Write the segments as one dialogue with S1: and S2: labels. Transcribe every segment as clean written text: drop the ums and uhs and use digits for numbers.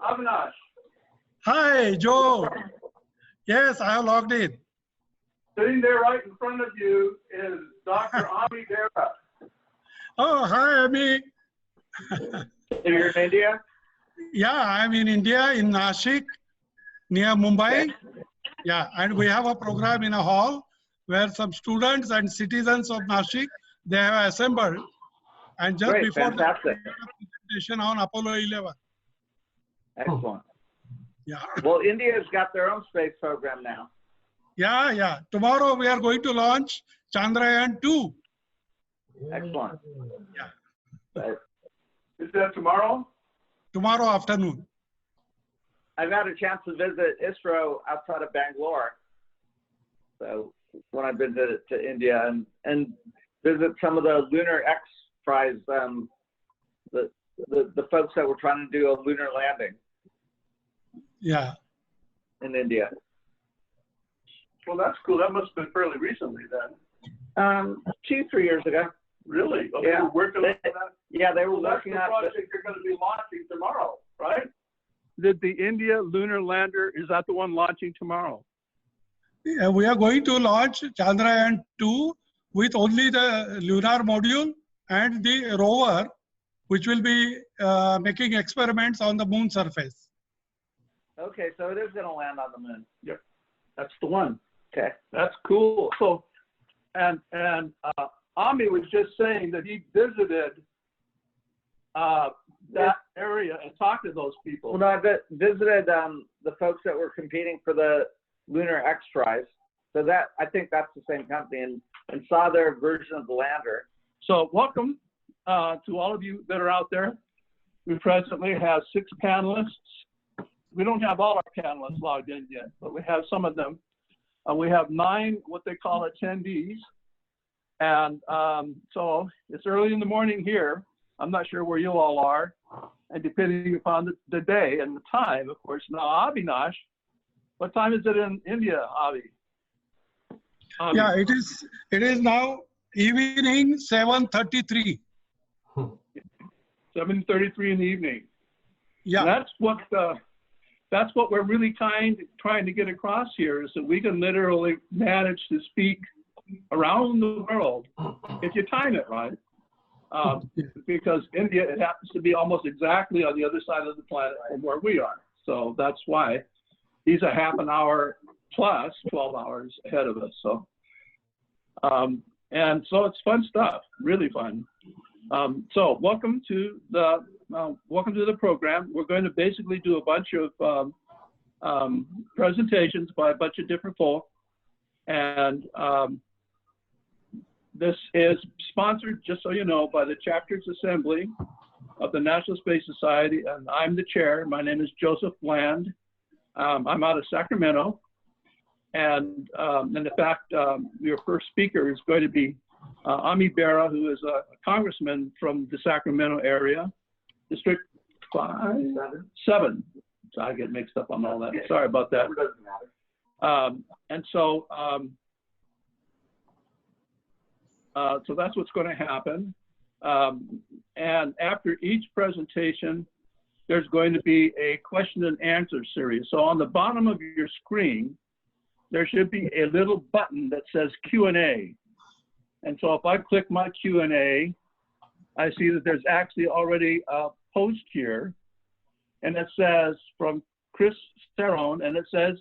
S1: Avinash.
S2: Hi, Joe. Yes, I have logged in.
S1: Sitting there right in front of you is Dr. Ami Bera.
S2: Oh, hi, Ami.
S1: You're in India?
S2: Yeah, I'm in India, in Nashik, near Mumbai.
S1: Okay.
S2: Yeah, and we have a program in a hall where some students and citizens of Nashik, they have assembled. And just
S1: Great,
S2: before
S1: fantastic.
S2: the presentation on Apollo 11.
S1: Excellent.
S2: Yeah.
S1: Well, India's got their own space program now.
S2: Yeah, yeah. Tomorrow we are going to launch Chandrayaan 2.
S1: Excellent.
S2: Yeah.
S1: Is that tomorrow?
S2: Tomorrow afternoon.
S1: I've had a chance to visit ISRO outside of Bangalore. So when I visited to India and visit some of the Lunar X Prize, the folks that were trying to do a lunar landing.
S2: Yeah.
S1: In India. Well, that's cool. That must have been fairly recently then. 2-3 years ago. Really? Okay, yeah. Working on that? Yeah, they were working on the project you're going to be launching tomorrow, right?
S3: The India lunar lander, is that the one launching tomorrow?
S2: Yeah, we are going to launch Chandrayaan 2 with only the lunar module and the rover, which will be making experiments on the moon surface.
S1: Okay, so it is going to land on the moon.
S3: Yep, that's the one.
S1: Okay,
S3: that's cool. So, and Ami was just saying that he visited that area and talked to those people.
S1: Well, no, I visited the folks that were competing for the Lunar X Prize. So that, I think that's the same company, and saw their version of the lander.
S3: So welcome to all of you that are out there. We presently have 6 panelists. We don't have all our panelists logged in yet, but we have some of them. We have 9 what they call attendees. And so it's early in the morning here. I'm not sure where you all are. And depending upon the day and the time, of course. Now, Avinash, what time is it in India, Avi?
S2: Yeah, it is now evening 7:33.
S3: 7:33 in the evening.
S2: Yeah.
S3: And that's what we're really trying to get across here, is that we can literally manage to speak around the world if you time it right. Because India, it happens to be almost exactly on the other side of the planet from where we are. So that's why he's a half an hour plus 12 hours ahead of us. So, and so it's fun stuff, really fun. So welcome to the program. We're going to basically do a bunch of presentations by a bunch of different folk, and this is sponsored, just so you know, by the Chapters Assembly of the National Space Society, and I'm the chair. My name is Joseph Bland. I'm out of Sacramento, and in fact, your first speaker is going to be Ami Bera, who is a congressman from the Sacramento area, District 7. So I get mixed up on all that. Sorry about that.
S1: It doesn't matter.
S3: And so, so that's what's going to happen. And after each presentation, there's going to be a question and answer series. So on the bottom of your screen, there should be a little button that says Q&A. And so if I click my Q&A, I see that there's actually already a post here, and it says from Chris Cerrone, and it says,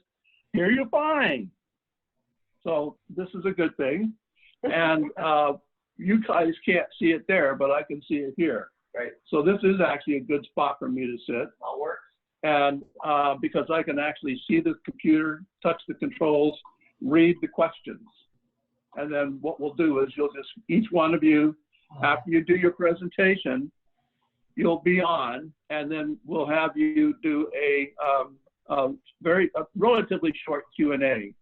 S3: "Here you're fine." So this is a good thing. And you guys can't see it there, but I can see it here.
S1: Right.
S3: So this is actually a good spot for me to sit.
S1: All works.
S3: And because I can actually see the computer, touch the controls, read the questions. And then what we'll do is you'll just, each one of you, after you do your presentation, you'll be on, and then we'll have you do a relatively short Q&A.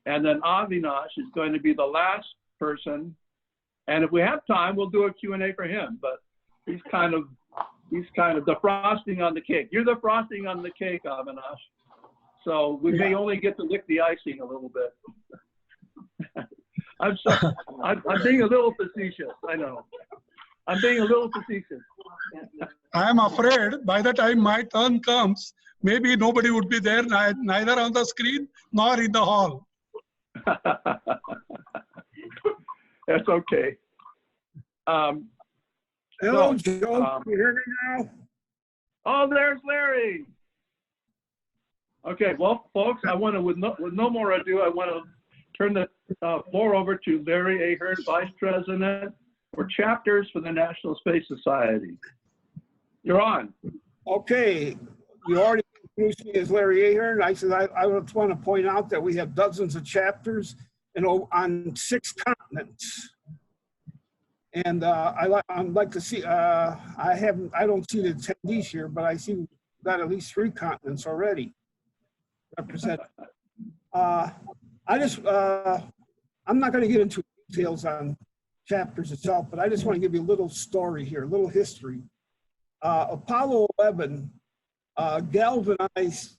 S3: And then Avinash is going to be the last person. And if we have time, we'll do a Q&A for him, but he's kind of the frosting on the cake. You're the frosting on the cake, Avinash. So we may only get to lick the icing a little bit. I'm being a little facetious, I know. I'm being a little facetious.
S2: I am afraid by the time my turn comes, maybe nobody would be there, neither on the screen nor in the hall.
S3: That's okay.
S4: Hello, Joe. Can you hear me now?
S3: Oh, there's Larry. Okay, well, folks, I want to, with no more ado, I want to turn the floor over to Larry Ahern, Vice President for Chapters for the National Space Society. You're on.
S4: Okay, you already introduced me as Larry Ahern. I said I just want to point out that we have dozens of chapters on 6 continents. And I'd like to see, I don't see the attendees here, but I see we've got at least 3 continents already represented. I'm not going to get into details on chapters itself, but I just want to give you a little story here, a little history. Apollo 11 galvanized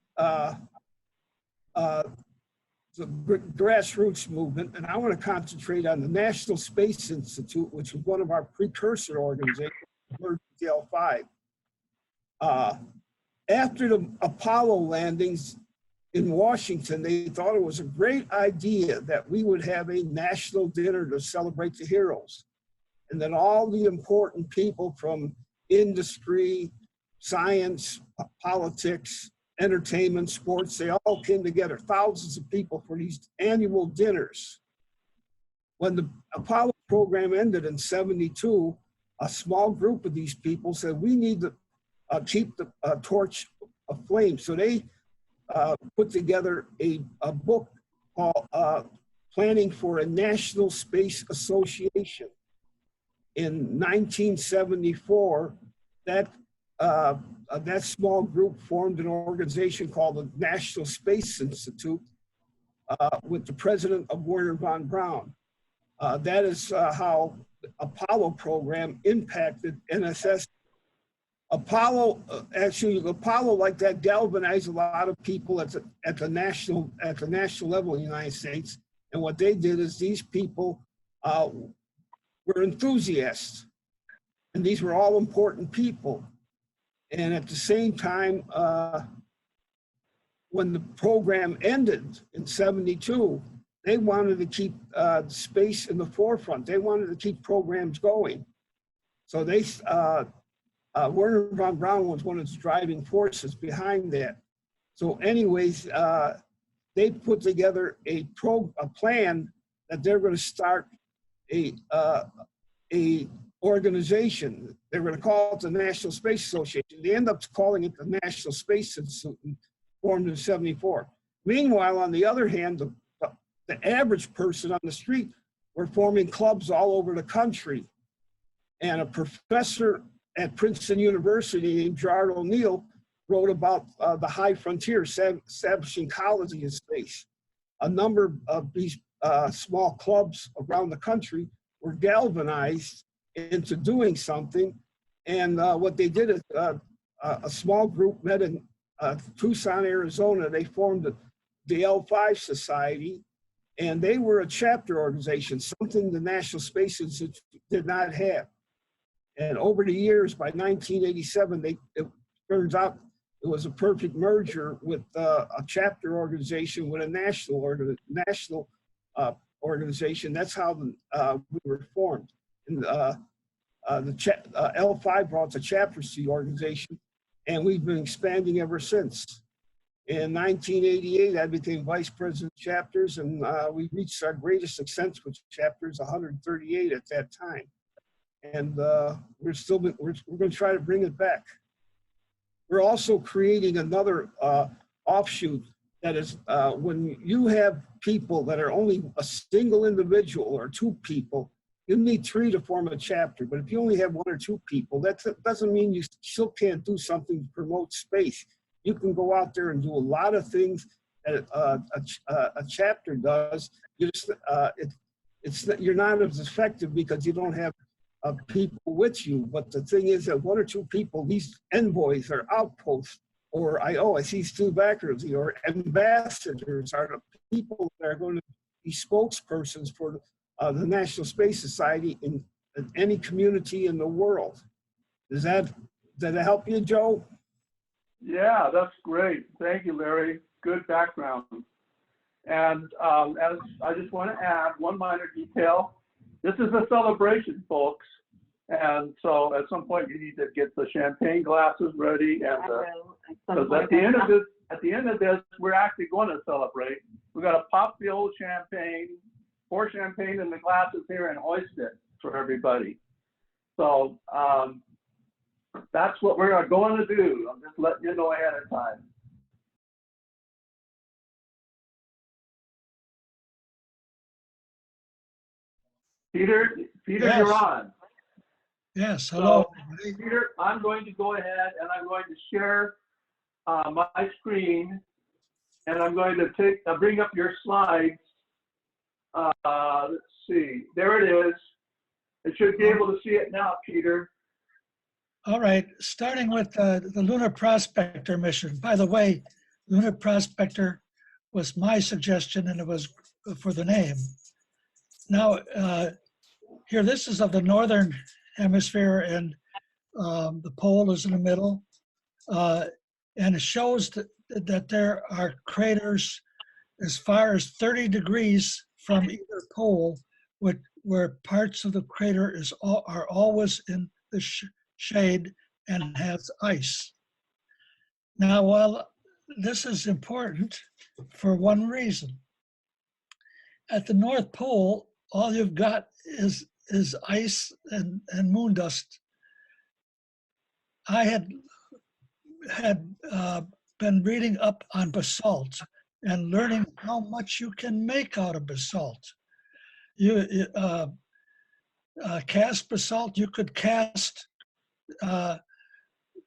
S4: the grassroots movement, and I want to concentrate on the National Space Institute, which was one of our precursor organizations, the L5. After the Apollo landings in Washington, they thought it was a great idea that we would have a national dinner to celebrate the heroes, and then all the important people from industry, science, politics, entertainment, sports, they all came together, thousands of people for these annual dinners. When the Apollo program ended in '72, a small group of these people said, we need to keep the torch aflame. So they put together a book called Planning for a National Space Association. In 1974, that small group formed an organization called the National Space Institute with the president of Wernher von Braun. That is how the Apollo program impacted NSS. Apollo, like that, galvanized a lot of people at the national level in the United States. And what they did is these people were enthusiasts, and these were all important people. And at the same time, when the program ended in '72, they wanted to keep space in the forefront. They wanted to keep programs going. So they, Wernher von Braun was one of the driving forces behind that. So anyways, they put together a plan that they're going to start a organization. They were going to call it the National Space Association. They end up calling it the National Space Institute, formed in '74. Meanwhile, on the other hand, the average person on the street were forming clubs all over the country. And a professor at Princeton University named Gerard O'Neill wrote about the high frontier, establishing colony in space. A number of these small clubs around the country were galvanized into doing something. And what they did is a small group met in Tucson, Arizona. They formed the L5 Society, and they were a chapter organization, something the National Space Institute did not have. And over the years, by 1987, it turns out it was a perfect merger with a chapter organization with a national organization. That's how we were formed. And L5 brought the chapters to the organization, and we've been expanding ever since. In 1988, I became vice president of chapters, and we reached our greatest extent with chapters, 138 at that time. And we're going to try to bring it back. We're also creating another offshoot that is when you have people that are only a single individual or 2 people, you need 3 to form a chapter. But if you only have 1 or 2 people, that doesn't mean you still can't do something to promote space. You can go out there and do a lot of things that a chapter does. You're not as effective because you don't have people with you. But the thing is that 1 or 2 people, these envoys or outposts, or I see Stu Backers, or ambassadors, are the people that are going to be spokespersons for the National Space Society in in any community in the world. Did that help you, Joe?
S3: Yeah, that's great. Thank you, Larry. Good background. And as I just want to add one minor detail, this is a celebration, folks. And so at some point you need to get the champagne glasses ready, and because at the end of this, we're actually going to celebrate. We're going to pop the old champagne, pour champagne in the glasses here, and hoist it for everybody. So that's what we're going to do. I'm just letting you know ahead of time. Peter,
S2: Yes.
S3: You're on.
S2: Yes, hello.
S3: So, Peter, I'm going to go ahead and I'm going to share my screen, and I'm going to bring up your slides. Let's see, there it is. I should be able to see it now, Peter.
S2: All right, starting with the Lunar Prospector mission. By the way, Lunar Prospector was my suggestion, and it was for the name. Now, here, this is of the northern hemisphere, and the pole is in the middle. And it shows that there are craters as far as 30 degrees from either pole, where parts of the crater are always in the shade and has ice. Now, while this is important for one reason, at the North Pole, all you've got is ice and moon dust. I had been reading up on basalt and learning how much you can make out of basalt. You cast basalt, you could cast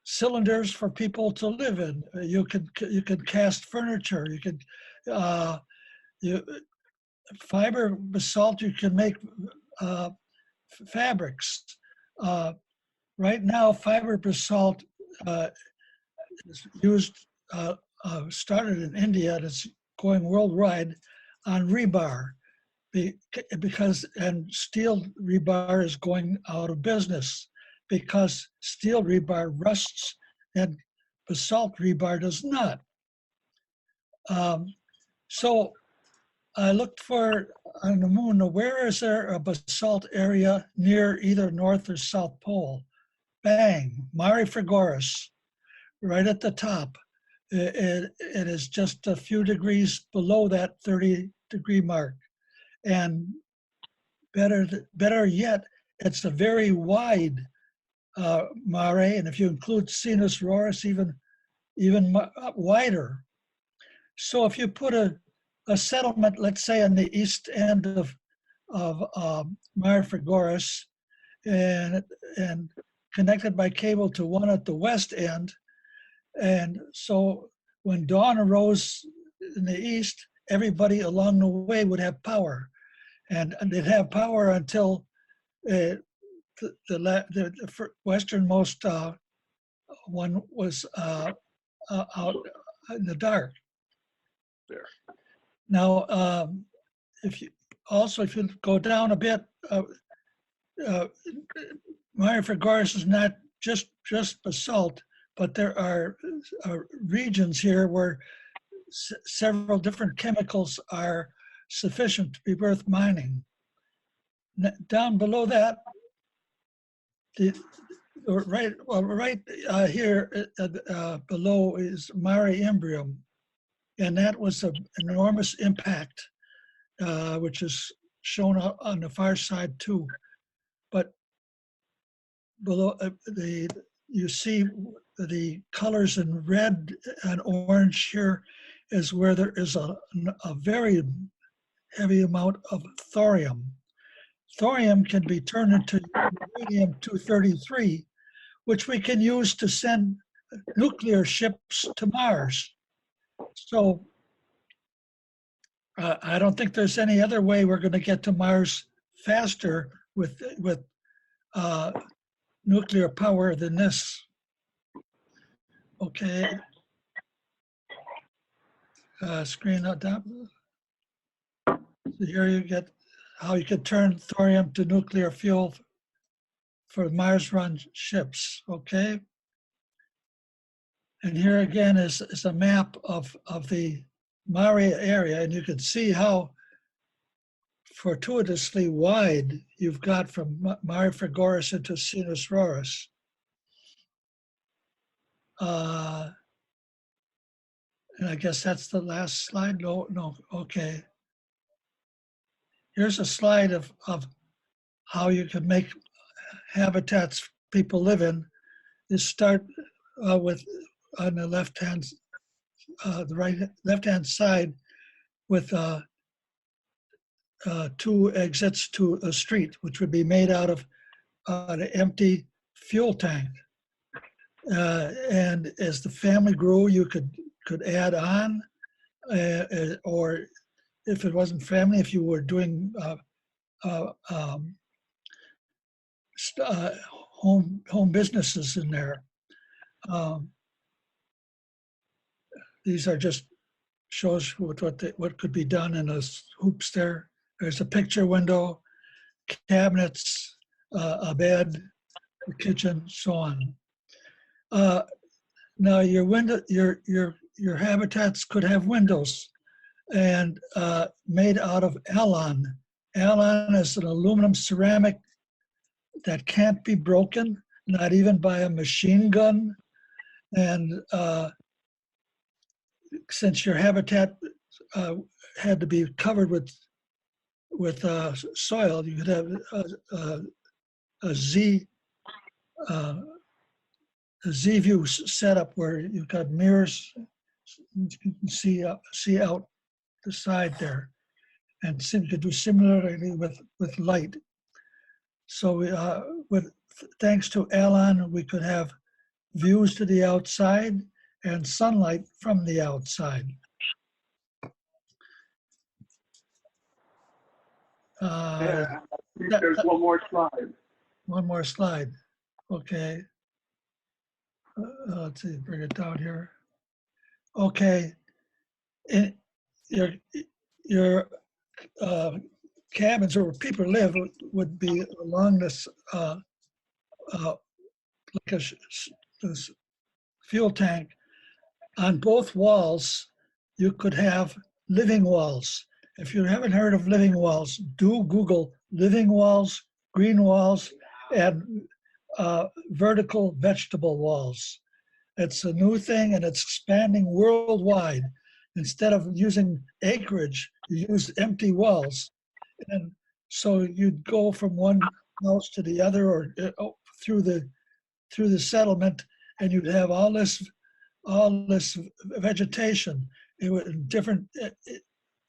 S2: cylinders for people to live in. You could cast furniture. You could fiber basalt. You can make fabrics. Right now, fiber basalt is used, started in India, and it's going worldwide on rebar, because steel rebar is going out of business because steel rebar rusts and basalt rebar does not. So I looked for on the moon, where is there a basalt area near either North or South Pole? Bang, Mare Frigoris, right at the top. It is just a few degrees below that 30-degree mark. And better yet, it's a very wide mare, and if you include Sinus Roris, even wider. So if you put a settlement, let's say on the east end of Mare Frigoris, and connected by cable to one at the west end, and so when dawn arose in the east, everybody along the way would have power, and they'd have power until the westernmost one was out in the dark.
S3: There.
S2: Now, if you go down a bit, Mare Frigoris is not just basalt, but there are regions here where several different chemicals are sufficient to be worth mining. Down below that, right here below is Mare Imbrium, and that was an enormous impact, which is shown on the far side too. But below you see the colors in red and orange here is where there is a very heavy amount of thorium. Thorium can be turned into uranium-233, which we can use to send nuclear ships to Mars. So I don't think there's any other way we're going to get to Mars faster with nuclear power than this. Okay. Screen out down. So here you get how you could turn thorium to nuclear fuel
S5: for Mars-run ships, okay? And here again is a map of the Mare area, and you can see how fortuitously wide you've got from Mare Frigoris into Sinus Roris. And I guess that's the last slide. No, okay. Here's a slide of how you can make habitats people live in. You start with on the left-hand, left-hand side with 2 exits to a street, which would be made out of an empty fuel tank. And as the family grew, you could add on, or if it wasn't family, if you were doing home businesses in there. These are just shows what could be done in those hoops there. There's a picture window, cabinets, a bed, a kitchen, so on. Now your habitats could have windows, and made out of Alon. Alon is an aluminum ceramic that can't be broken, not even by a machine gun. And since your habitat had to be covered with soil, you could have a Z view setup where you've got mirrors. You can see out the side there, and you could do similarly with light. So thanks to Alon, we could have views to the outside and sunlight from the outside.
S1: There's one more slide.
S5: One more slide. Okay. Let's see, bring it down here. Okay. Your cabins or where people live would be along this like this fuel tank. On both walls, you could have living walls. If you haven't heard of living walls, do Google living walls, green walls, and vertical vegetable walls. It's a new thing and it's expanding worldwide. Instead of using acreage, you use empty walls. And so you'd go from one house to the other or through the settlement, and you'd have all this vegetation. It would different.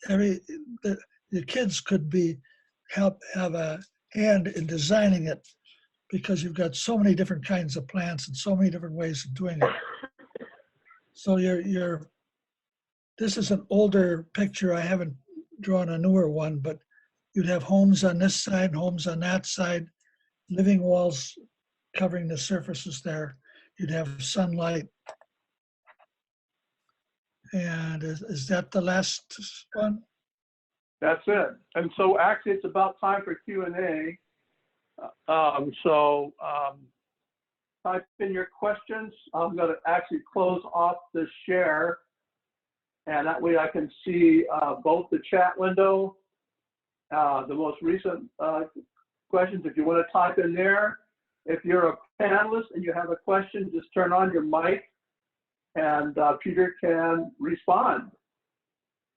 S5: The kids could have a hand in designing it, because you've got so many different kinds of plants and so many different ways of doing it. So this is an older picture. I haven't drawn a newer one, but you'd have homes on this side and homes on that side, living walls covering the surfaces there. You'd have sunlight. And is that the last one?
S3: That's it. And so actually it's about time for Q&A. Type in your questions. I'm going to actually close off the share, and that way I can see both the chat window, the most recent questions. If you want to type in there, if you're a panelist and you have a question, just turn on your mic and Peter can respond.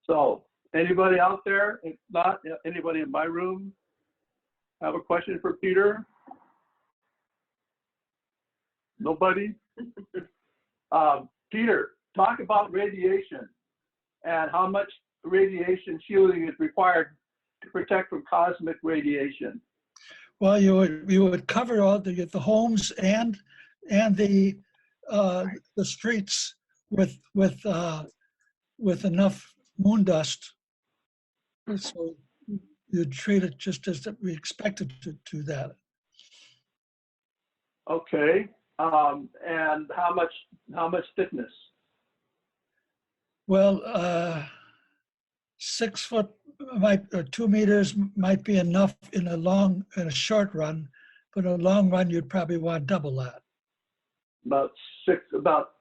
S3: So anybody out there, if not anybody in my room, have a question for Peter? Nobody? Peter, talk about radiation and how much radiation shielding is required to protect from cosmic radiation.
S5: Well, you would cover all the homes and the streets with enough moon dust. So you'd treat it just as we expected to do that.
S3: Okay, and how much thickness?
S5: Well, 6 foot or 2 meters might be enough in a short run, But in the long run, you'd probably want double that.
S3: About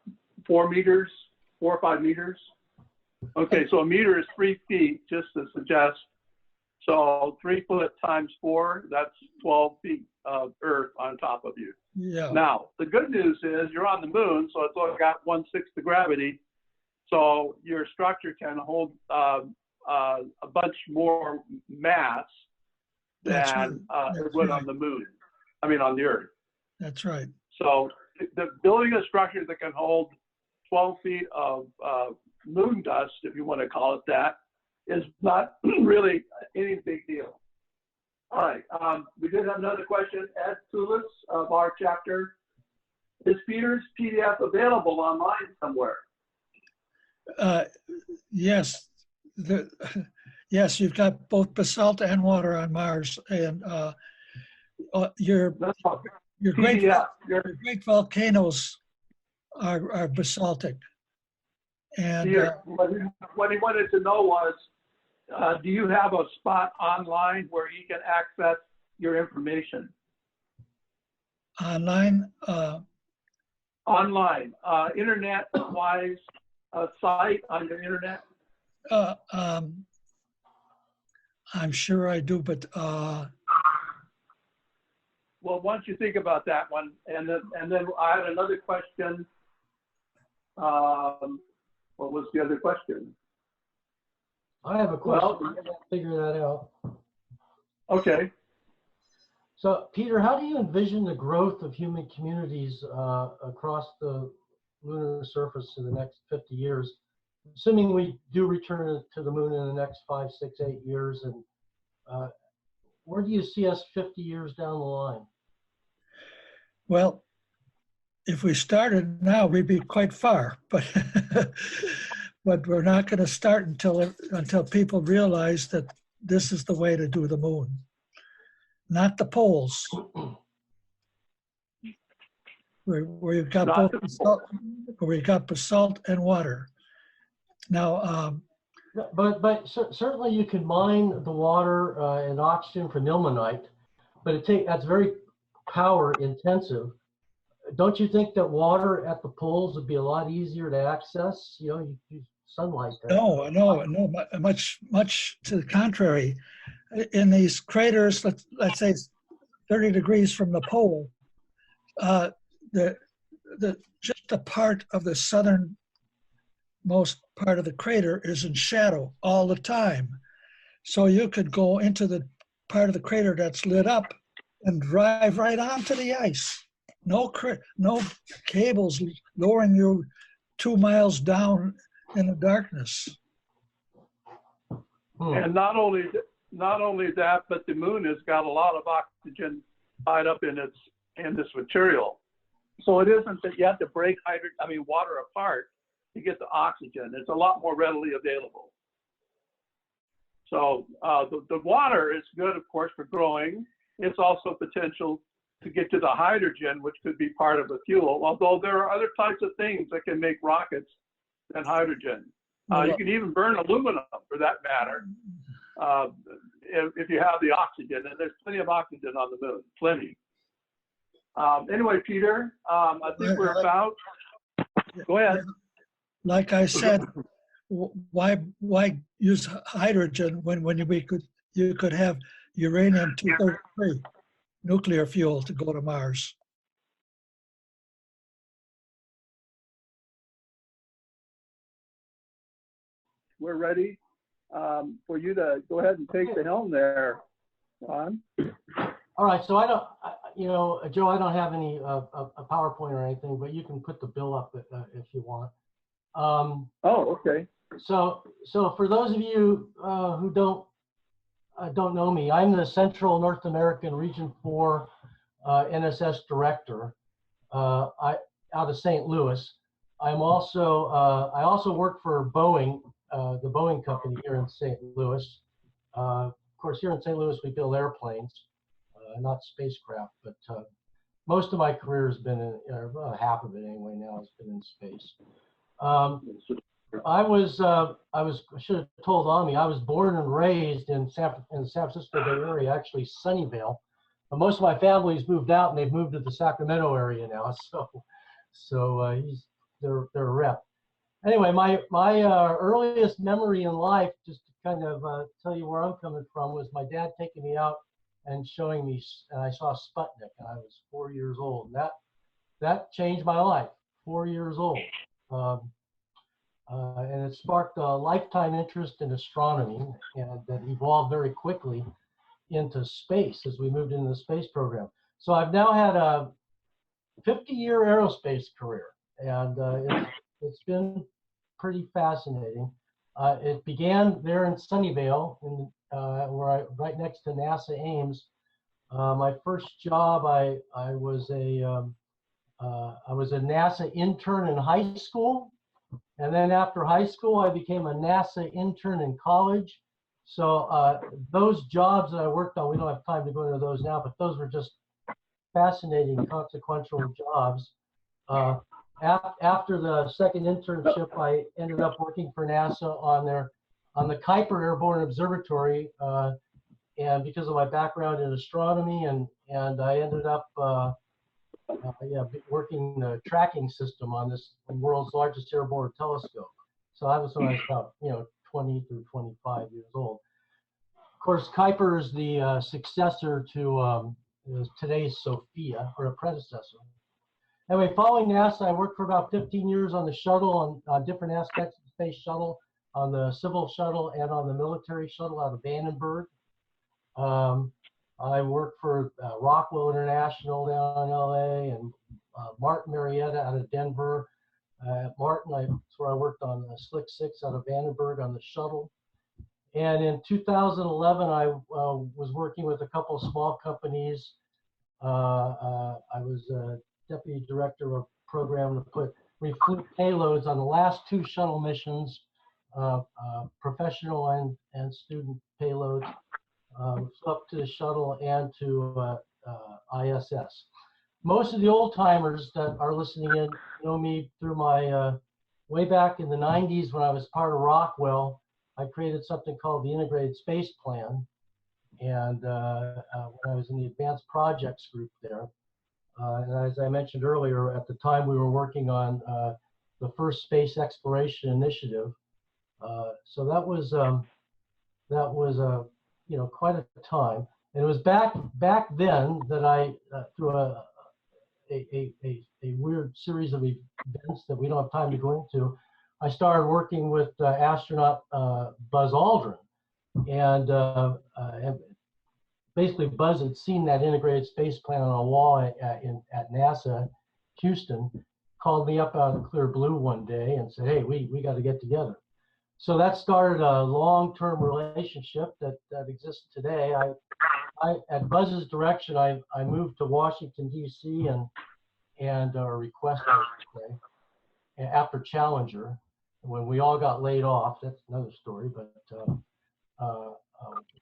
S3: 4 meters, 4 or 5 meters. Okay, so a meter is 3 feet, just to suggest. So 3 foot times 4, that's 12 feet of earth on top of you.
S5: Yeah.
S3: Now, the good news is you're on the moon, so it's only got 1/6 the gravity. So your structure can hold a bunch more mass than it would on the moon. I mean, on the earth.
S5: That's right.
S3: So the building a structure that can hold 12 feet of moon dust, if you want to call it that, is not really any big deal. All right, we did have another question. Ed Toulis of our chapter. Is Peter's PDF available online somewhere?
S5: Yes. Yes, you've got both basalt and water on Mars, and your great volcanoes are basaltic. And
S3: what he wanted to know was, do you have a spot online where he can access your information?
S5: Online?
S3: Online, internet-wise, a site on the internet?
S5: I'm sure I do, but
S3: well, once you think about that one, and then I had another question. What was the other question?
S6: I have a question. Well, I can't figure that out.
S3: Okay.
S6: So, Peter, how do you envision the growth of human communities across the lunar surface in the next 50 years, assuming we do return to the moon in the next 5, 6, 8 years? And where do you see us 50 years down the line?
S5: Well, if we started now, we'd be quite far, but but we're not going to start until people realize that this is the way to do the moon, not the poles, where you've got both basalt, where you've got basalt and water. Now,
S6: but certainly you can mine the water and oxygen from ilmenite, but that's very power intensive. Don't you think that water at the poles would be a lot easier to access? You know, you use sunlight there.
S5: No, much to the contrary. In these craters, let's say 30 degrees from the pole, just a part of the southernmost part of the crater is in shadow all the time. So you could go into the part of the crater that's lit up and drive right onto the ice. No cables lowering you 2 miles down in the darkness.
S3: And not only that, but the moon has got a lot of oxygen tied up in this material. So it isn't that you have to break water apart to get the oxygen. It's a lot more readily available. So the water is good, of course, for growing. It's also potential to get to the hydrogen, which could be part of the fuel, although there are other types of things that can make rockets than hydrogen. You can even burn aluminum, for that matter, if you have the oxygen, and there's plenty of oxygen on the moon, plenty. Anyway, Peter, I think we're about, go ahead.
S5: Like I said, why use hydrogen when you could have uranium-233 nuclear fuel to go to Mars?
S3: We're ready for you to go ahead and take the helm there, Ron.
S6: All right, so I don't, Joe, I don't have any a PowerPoint or anything, but you can put the bill up if you want.
S3: Oh, okay.
S6: So for those of you who don't know me, I'm the Central North American Region 4 NSS Director out of St. Louis. I'm also I also work for Boeing, the Boeing company here in St. Louis. Of course, here in St. Louis we build airplanes, not spacecraft. But most of my career has been in, about half of it anyway. Now has been in space. I should have told Ami, I was born and raised in the San Francisco Bay Area, actually Sunnyvale, most of my family's moved out and they've moved to the Sacramento area now. So they're a rep. Anyway, my earliest memory in life, just to kind of tell you where I'm coming from, was my dad taking me out and showing me, and I saw Sputnik, and I was 4 years old. And that changed my life. 4 years old, and it sparked a lifetime interest in astronomy, and that evolved very quickly into space as we moved into the space program. So I've now had a 50-year aerospace career, and it's been pretty fascinating. It began there in Sunnyvale, right next to NASA Ames. My first job, I was a NASA intern in high school, and then after high school, I became a NASA intern in college. So those jobs that I worked on, we don't have time to go into those now, but those were just fascinating, consequential jobs. After the second internship, I ended up working for NASA on the Kuiper Airborne Observatory, and because of my background in astronomy, and I ended up working the tracking system on this world's largest airborne telescope. So that was when I was about 20 through 25 years old. Of course, Kuiper is the successor to today's SOFIA, or a predecessor. Anyway, following NASA, I worked for about 15 years on the shuttle, on different aspects of the space shuttle, on the civil shuttle and on the military shuttle out of Vandenberg. I worked for Rockwell International down in LA, and Martin Marietta out of Denver. Martin, that's where I worked on Slick 6 out of Vandenberg on the shuttle. And in 2011, I was working with a couple of small companies. I was deputy director of a program to we flew payloads on the last 2 shuttle missions, professional and student payloads, up to the shuttle and to ISS. Most of the old timers that are listening in know me through my way back in the 90s when I was part of Rockwell. I created something called the Integrated Space Plan, and when I was in the Advanced Projects group there. And as I mentioned earlier, at the time we were working on the first space exploration initiative. So that was quite a time. And it was back then that I, through a weird series of events that we don't have time to go into, I started working with astronaut Buzz Aldrin, and basically Buzz had seen that integrated space plan on a wall at NASA, Houston, called me up out of the clear blue one day and said, "Hey, we got to get together." So that started a long-term relationship that exists today. I at Buzz's direction, I moved to Washington D.C. and requested, I should say, after Challenger, when we all got laid off. That's another story, but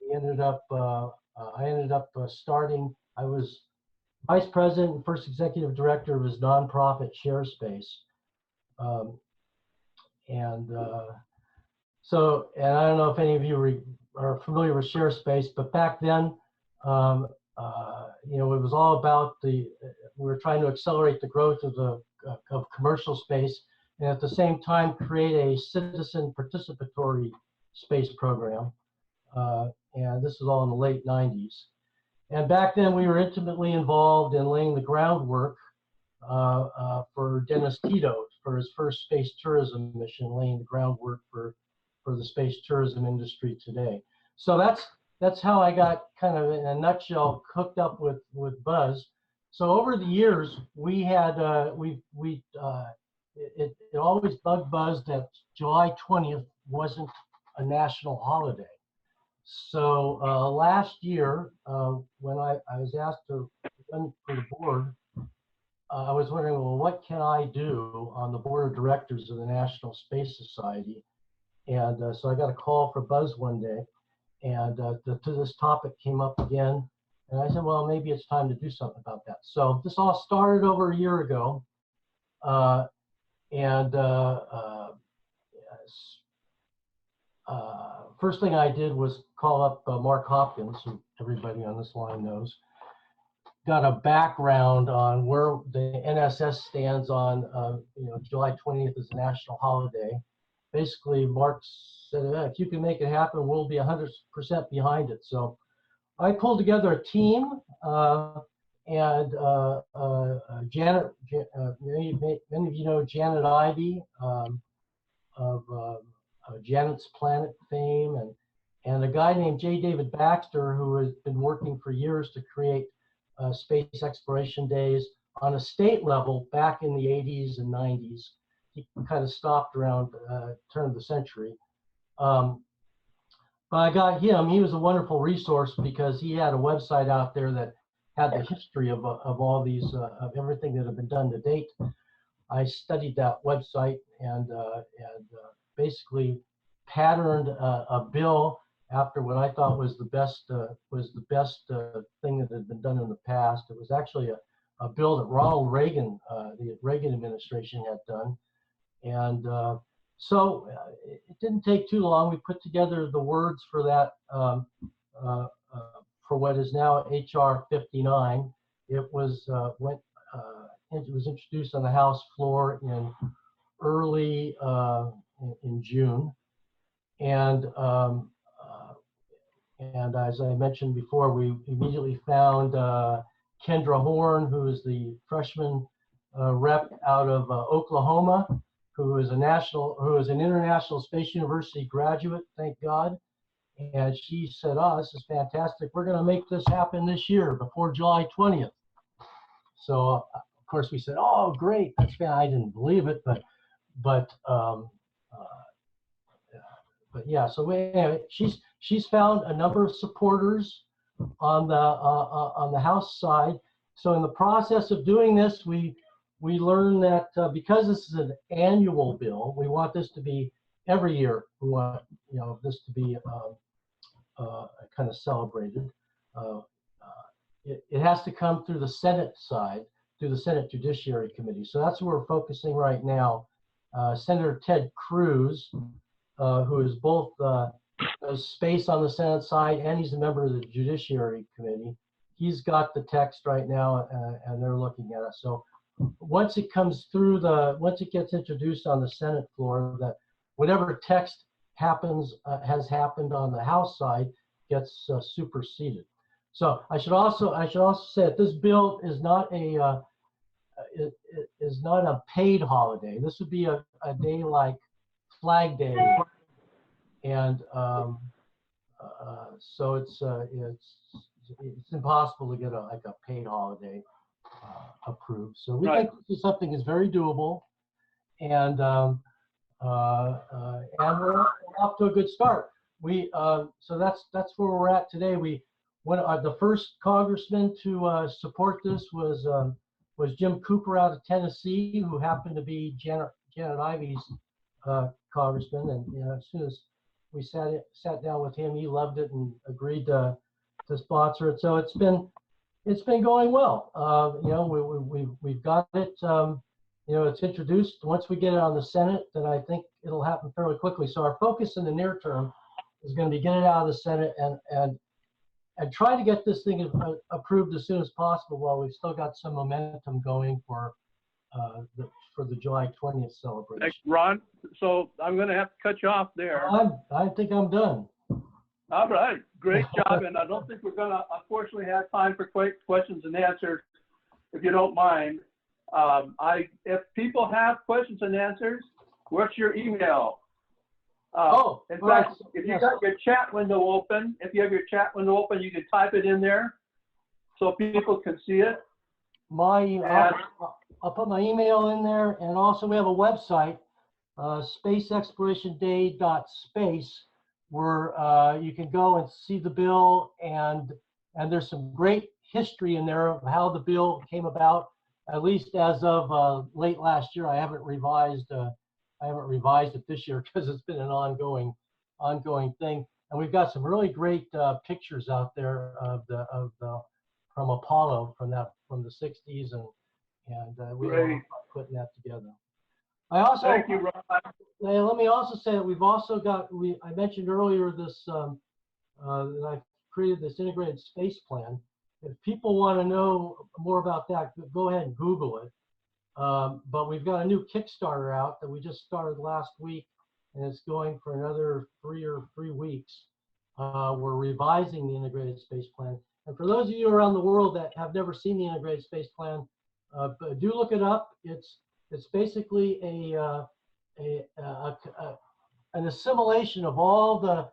S6: we ended up. I ended up starting. I was vice president and first executive director of his nonprofit ShareSpace, So, and I don't know if any of you are familiar with ShareSpace, but back then, it was all about we were trying to accelerate the growth of commercial space, and at the same time create a citizen participatory space program. And this is all in the late 90s. And back then, we were intimately involved in laying the groundwork for Dennis Tito for his first space tourism mission, laying the groundwork for the space tourism industry today. So that's how I got kind of, in a nutshell, hooked up with Buzz. So over the years, we had it always bugged Buzz that July 20th wasn't a national holiday. So last year, when I was asked to run for the board, I was wondering, well, what can I do on the board of directors of the National Space Society? And so I got a call for Buzz one day, and this topic came up again. And I said, well, maybe it's time to do something about that. So this all started over a year ago. First thing I did was call up Mark Hopkins, who everybody on this line knows. got a background on where the NSS stands on, July 20th is a national holiday. Basically, Mark said, if you can make it happen, we'll be 100% behind it. So I pulled together a team, and Janet, many of you know Janet Ivey of Janet's Planet fame, and a guy named J. David Baxter, who has been working for years to create space exploration days on a state level back in the 80s and 90s. He kind of stopped around turn of the century. But I got him. He was a wonderful resource because he had a website out there that had the history of all these, of everything that had been done to date. I studied that website and basically patterned a bill after what I thought was the best thing that had been done in the past. It was actually a bill that Ronald Reagan, the Reagan administration, had done, and so it didn't take too long. We put together the words for that for what is now HR 59. It was introduced on the House floor in early in June, and as I mentioned before, we immediately found Kendra Horn, who is the freshman rep out of Oklahoma, who is an International Space University graduate, thank God. And she said, "Oh, this is fantastic. We're going to make this happen this year before July 20th." So of course we said, "Oh, great, that's fantastic." I didn't believe it, but yeah. So anyway, she's found a number of supporters on the House side. So in the process of doing this, we learned that because this is an annual bill, we want this to be every year. We want this to be kind of celebrated. It has to come through the Senate side, through the Senate Judiciary Committee. So that's where we're focusing right now. Senator Ted Cruz, who is both space on the Senate side and he's a member of the Judiciary Committee. He's got the text right now, and they're looking at it. So once it comes through once it gets introduced on the Senate floor, that whatever text has happened on the House side gets superseded. So I should also say that this bill is not a paid holiday. This would be a day like Flag Day, and so it's impossible to get a paid holiday approved. So we think this is something that's very doable, and we're off to a good start. So that's where we're at today. The first congressman to support this was Jim Cooper out of Tennessee, who happened to be Janet Ivey's congressman. And as soon as we sat down with him, he loved it and agreed to sponsor it. So it's been going well. We've got it. It's introduced. Once we get it on the Senate, then I think it'll happen fairly quickly. So our focus in the near term is going to be get it out of the Senate and try to get this thing approved as soon as possible while we've still got some momentum going for the July 20th celebration.
S3: Thanks, Ron. So I'm going to have to cut you off there.
S6: I think I'm done.
S3: All right, great job. And I don't think we're going to, unfortunately, have time for questions and answers, if you don't mind. If people have questions and answers, what's your email? In fact, if you got your chat window open, you can type it in there so people can see it.
S6: I'll put my email in there, and also we have a website, spaceexplorationday.space, where you can go and see the bill, and there's some great history in there of how the bill came about. At least as of late last year, I haven't revised it this year because it's been an ongoing thing. And we've got some really great pictures out there from Apollo from the 60s, and we are putting that together.
S3: Thank you, Ron.
S6: Let me also say that we've also got, I mentioned earlier this, that I've created this integrated space plan. if people want to know more about that, go ahead and Google it. But we've got a new Kickstarter out that we just started last week, and it's going for another 3 weeks. We're revising the Integrated Space Plan. And for those of you around the world that have never seen the Integrated Space Plan, do look it up. It's basically an assimilation of all the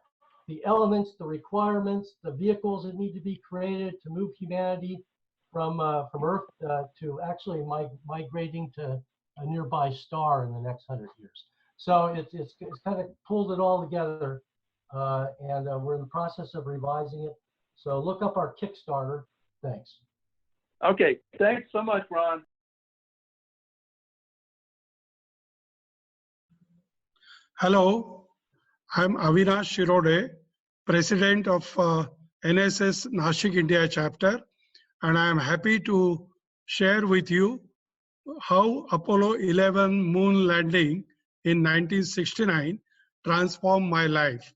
S6: elements, the requirements, the vehicles that need to be created to move humanity from Earth to actually migrating to a nearby star in the next 100 years. So it's kind of pulled it all together, and we're in the process of revising it. So look up our Kickstarter. Thanks.
S3: Okay, thanks so much, Ron.
S2: Hello, I'm Avinash Shirode, President of NSS Nashik India chapter, and I am happy to share with you how Apollo 11 moon landing in 1969 transformed my life.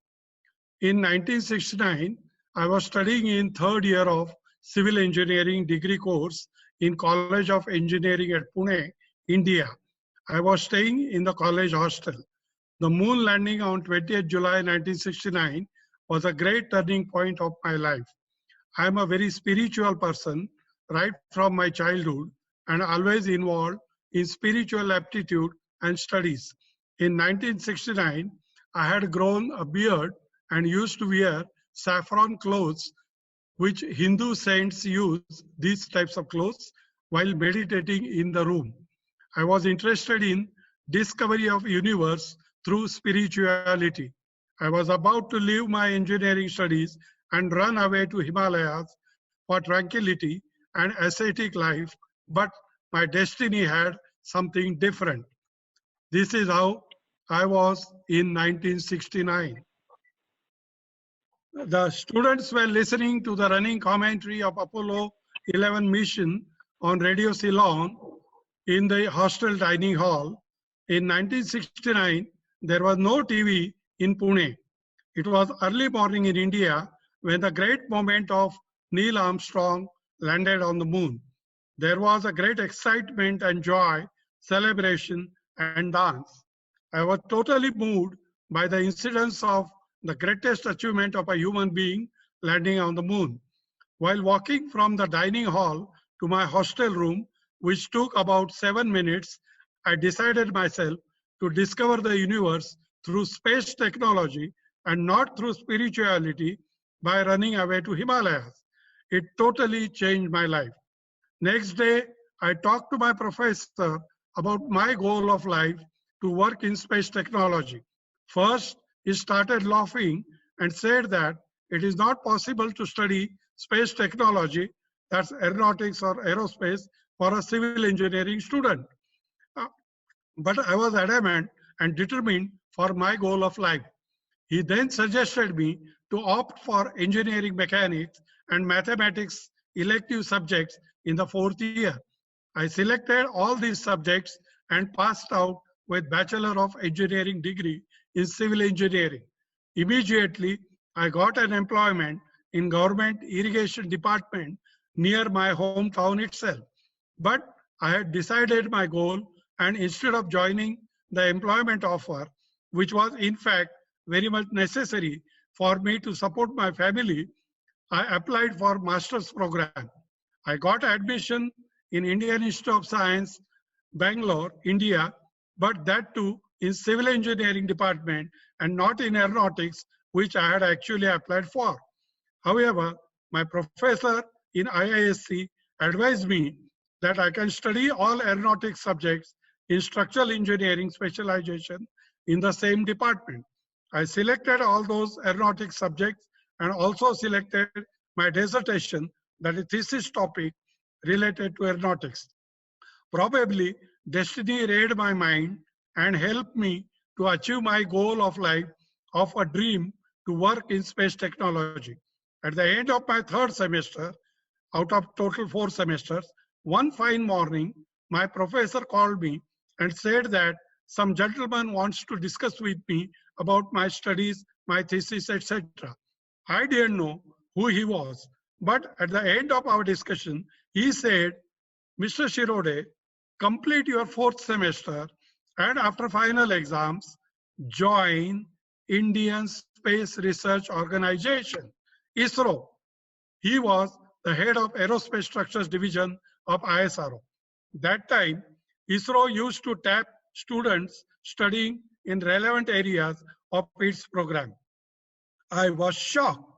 S2: In 1969, I was studying in third year of civil engineering degree course in College of Engineering at Pune, India. I was staying in the college hostel. The moon landing on 20th July 1969 was a great turning point of my life. I am a very spiritual person right from my childhood and always involved in spiritual aptitude and studies. In 1969, I had grown a beard and used to wear saffron clothes, which Hindu saints use these types of clothes while meditating in the room. I was interested in discovery of universe through spirituality. I was about to leave my engineering studies and run away to Himalayas for tranquility and ascetic life, but my destiny had something different. This is how I was in 1969. The students were listening to the running commentary of Apollo 11 mission on Radio Ceylon in the hostel dining hall. In 1969, there was no TV in Pune. It was early morning in India when the great moment of Neil Armstrong landed on the moon. There was a great excitement and joy, celebration and dance. I was totally moved by the incidents of the greatest achievement of a human being landing on the moon. While walking from the dining hall to my hostel room, which took about 7 minutes, I decided myself to discover the universe through space technology and not through spirituality by running away to Himalayas. It totally changed my life. Next day, I talked to my professor about my goal of life to work in space technology. First, he started laughing and said that it is not possible to study space technology, that's aeronautics or aerospace, for a civil engineering student. But I was adamant and determined for my goal of life. He then suggested me to opt for engineering mechanics and mathematics elective subjects in the 4th year. I selected all these subjects and passed out with Bachelor of Engineering degree in civil engineering. Immediately, I got an employment in government irrigation department near my hometown itself. But I had decided my goal, and instead of joining the employment offer, which was in fact very much necessary for me to support my family, I applied for master's program. I got admission in Indian Institute of Science, Bangalore, India, but that too in civil engineering department and not in aeronautics, which I had actually applied for. However, my professor in IISc advised me that I can study all aeronautics subjects in structural engineering specialization in the same department. I selected all those aeronautics subjects and also selected my dissertation, that is thesis topic, related to aeronautics. Probably destiny read my mind and helped me to achieve my goal of life of a dream to work in space technology. At the end of my 3rd semester, out of total 4 semesters, one fine morning, my professor called me and said that some gentleman wants to discuss with me about my studies, my thesis, etc. I didn't know who he was, But at the end of our discussion, he said, Mr. Shirode, complete your 4th semester and after final exams, join Indian Space Research Organization, ISRO. He was the head of Aerospace Structures Division of ISRO. That time, ISRO used to tap students studying in relevant areas of its program. I was shocked.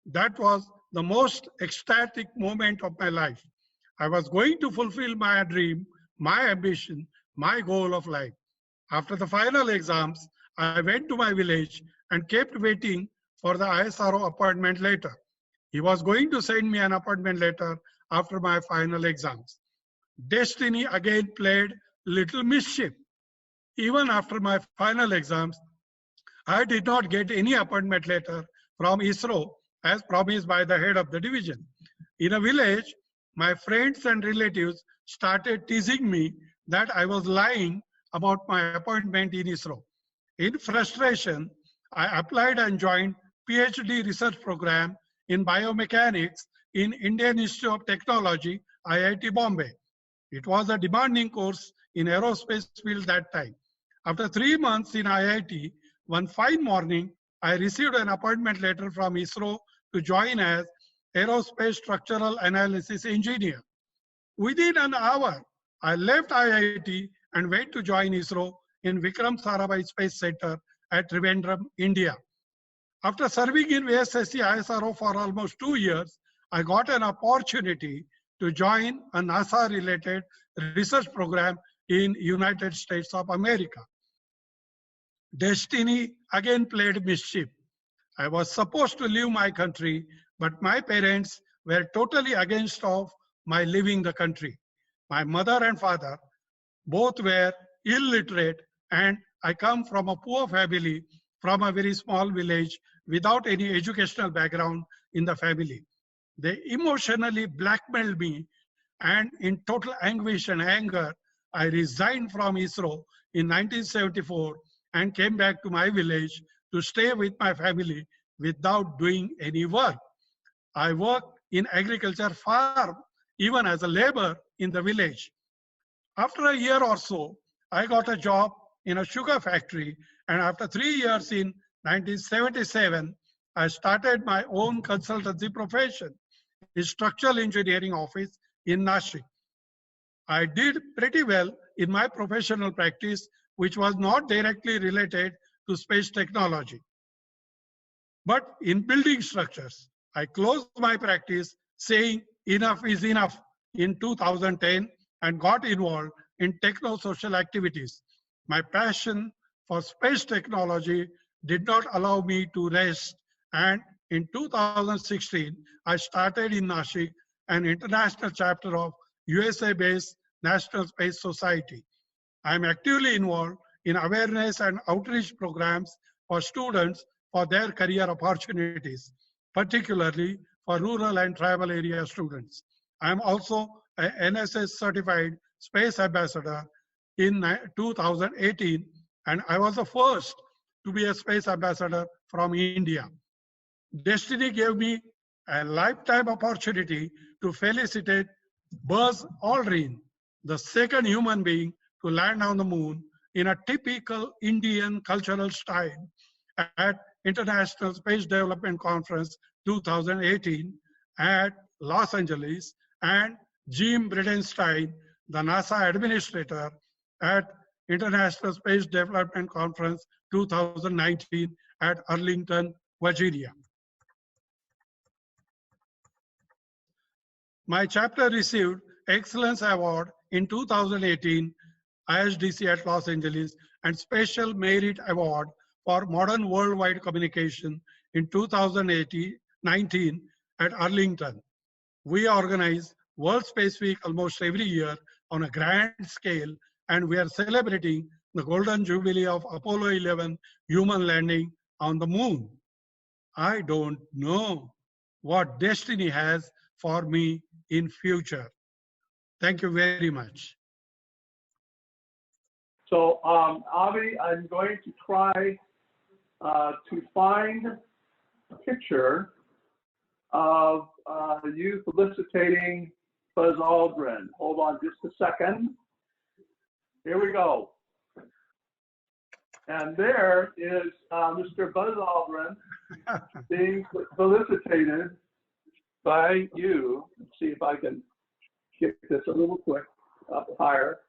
S2: That was the most ecstatic moment of my life. I was going to fulfill my dream, my ambition, my goal of life. After the final exams, I went to my village and kept waiting for the ISRO appointment letter. He was going to send me an appointment letter after my final exams. Destiny again played little mischief. Even after my final exams, I did not get any appointment letter from ISRO as promised by the head of the division. In a village, my friends and relatives started teasing me that I was lying about my appointment in ISRO. In frustration, I applied and joined PhD research program in biomechanics in Indian Institute of Technology, IIT Bombay. It was a demanding course in aerospace field that time. After 3 months in IIT, one fine morning, I received an appointment letter from ISRO to join as Aerospace Structural Analysis Engineer. Within an hour, I left IIT and went to join ISRO in Vikram Sarabhai Space Center at Trivandrum, India. After serving in VSSC ISRO for almost 2 years, I got an opportunity to join a NASA-related research program in United States of America. Destiny again played mischief. I was supposed to leave my country, but my parents were totally against of my leaving the country. My mother and father both were illiterate, and I come from a poor family from a very small village without any educational background in the family. They emotionally blackmailed me, and in total anguish and anger, I resigned from ISRO in 1974 and came back to my village to stay with my family without doing any work. I worked in agriculture farm, even as a laborer in the village. After a year or so, I got a job in a sugar factory, and after 3 years in 1977, I started my own consultancy profession in structural engineering office in Nashik. I did pretty well in my professional practice, which was not directly related to space technology. But in building structures, I closed my practice saying enough is enough in 2010 and got involved in techno-social activities. My passion for space technology did not allow me to rest, and in 2016, I started in Nashik an international chapter of USA-based National Space Society. I am actively involved in awareness and outreach programs for students for their career opportunities, particularly for rural and tribal area students. I am also an NSS certified space ambassador in 2018, and I was the first to be a space ambassador from India. Destiny gave me a lifetime opportunity to felicitate Buzz Aldrin, the second human being to land on the moon in a typical Indian cultural style at International Space Development Conference 2018 at Los Angeles, and Jim Bridenstine, the NASA administrator at International Space Development Conference 2019 at Arlington, Virginia. My chapter received Excellence Award in 2018 ISDC at Los Angeles and Special Merit Award for Modern Worldwide Communication in 2019 at Arlington. We organize World Space Week almost every year on a grand scale, and we are celebrating the Golden Jubilee of Apollo 11 human landing on the moon. I don't know what destiny has for me in future. Thank you very much.
S3: So, Avi, I'm going to try to find a picture of you felicitating Buzz Aldrin. Hold on just a second. Here we go. And there is Mr. Buzz Aldrin being felicitated by you. Let's see if I can kick this a little quick up higher.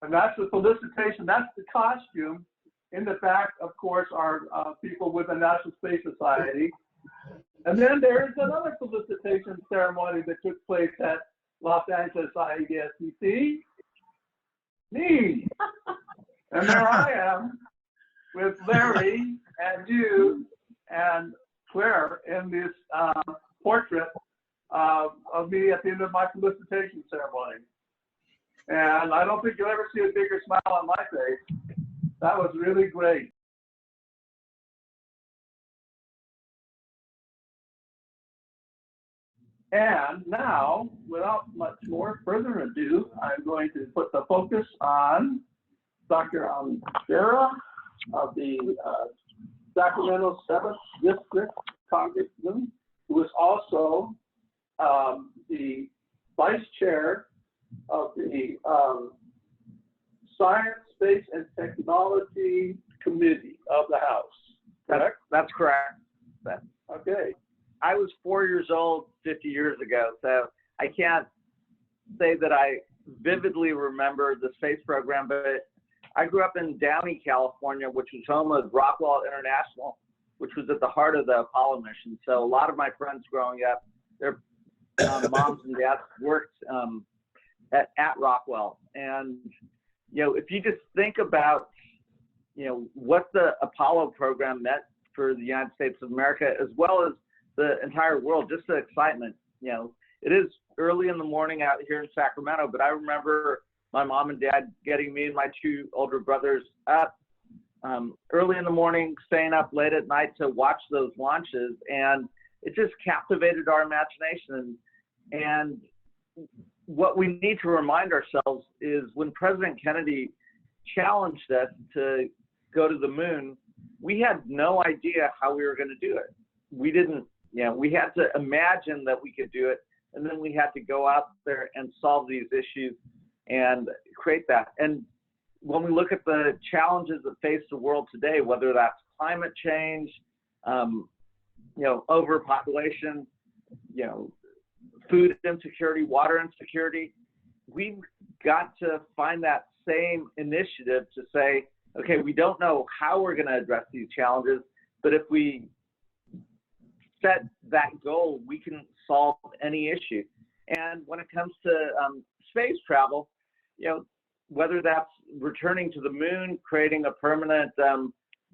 S3: And that's the felicitation. That's the costume. In the back, of course, are people with the National Space Society. And then there's another felicitation ceremony that took place at Los Angeles IESCC. Me. And there I am with Larry and you and Claire in this portrait of me at the end of my felicitation ceremony. And I don't think you'll ever see a bigger smile on my face. That was really great. And now, without much more further ado, I'm going to put the focus on Dr. Becerra of the Sacramento 7th District Congressman, who is also the Vice Chair of the Science, Space, and Technology Committee of the House. Correct?
S7: That's correct.
S3: Okay.
S7: I was 4 years old 50 years ago, so I can't say that I vividly remember the space program, but I grew up in Downey, California, which was home of Rockwell International, which was at the heart of the Apollo mission. So a lot of my friends growing up, their moms and dads worked at Rockwell. And, you know, if you just think about, you know, what the Apollo program meant for the United States of America, as well as the entire world, just the excitement. You know, it is early in the morning out here in Sacramento, but I remember my mom and dad getting me and my two older brothers up early in the morning, staying up late at night to watch those launches, and it just captivated our imagination. And what we need to remind ourselves is when President Kennedy challenged us to go to the moon, we had no idea how we were going to do it. We didn't, you know, we had to imagine that we could do it, and then we had to go out there and solve these issues and create that. And when we look at the challenges that face the world today, whether that's climate change, you know, overpopulation, you know, food insecurity, water insecurity, we've got to find that same initiative to say, okay, we don't know how we're going to address these challenges, but if we set that goal, we can solve any issue. And when it comes to space travel, you know, whether that's returning to the moon, creating a permanent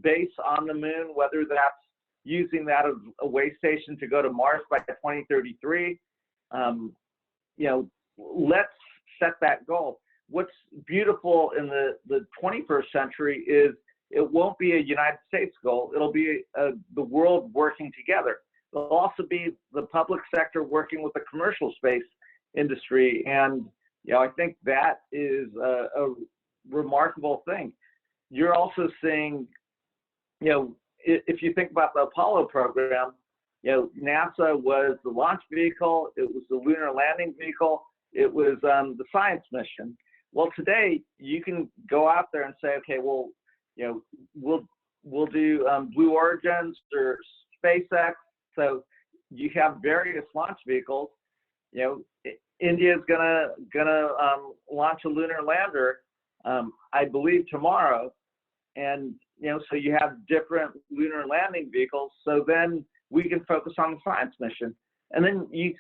S7: base on the moon, whether that's using that as a way station to go to Mars by 2033, you know, let's set that goal. What's beautiful in the 21st century is it won't be a United States goal. It'll be the world working together. It'll also be the public sector working with the commercial space industry. And, you know, I think that is a remarkable thing. You're also seeing, you know, if you think about the Apollo program, you know, NASA was the launch vehicle, it was the lunar landing vehicle, it was the science mission. Well, today you can go out there and say, okay, well, you know, we'll do Blue Origins or SpaceX. So you have various launch vehicles. You know, India is gonna launch a lunar lander, I believe tomorrow, and you know, so you have different lunar landing vehicles. So then we can focus on the science mission, and then you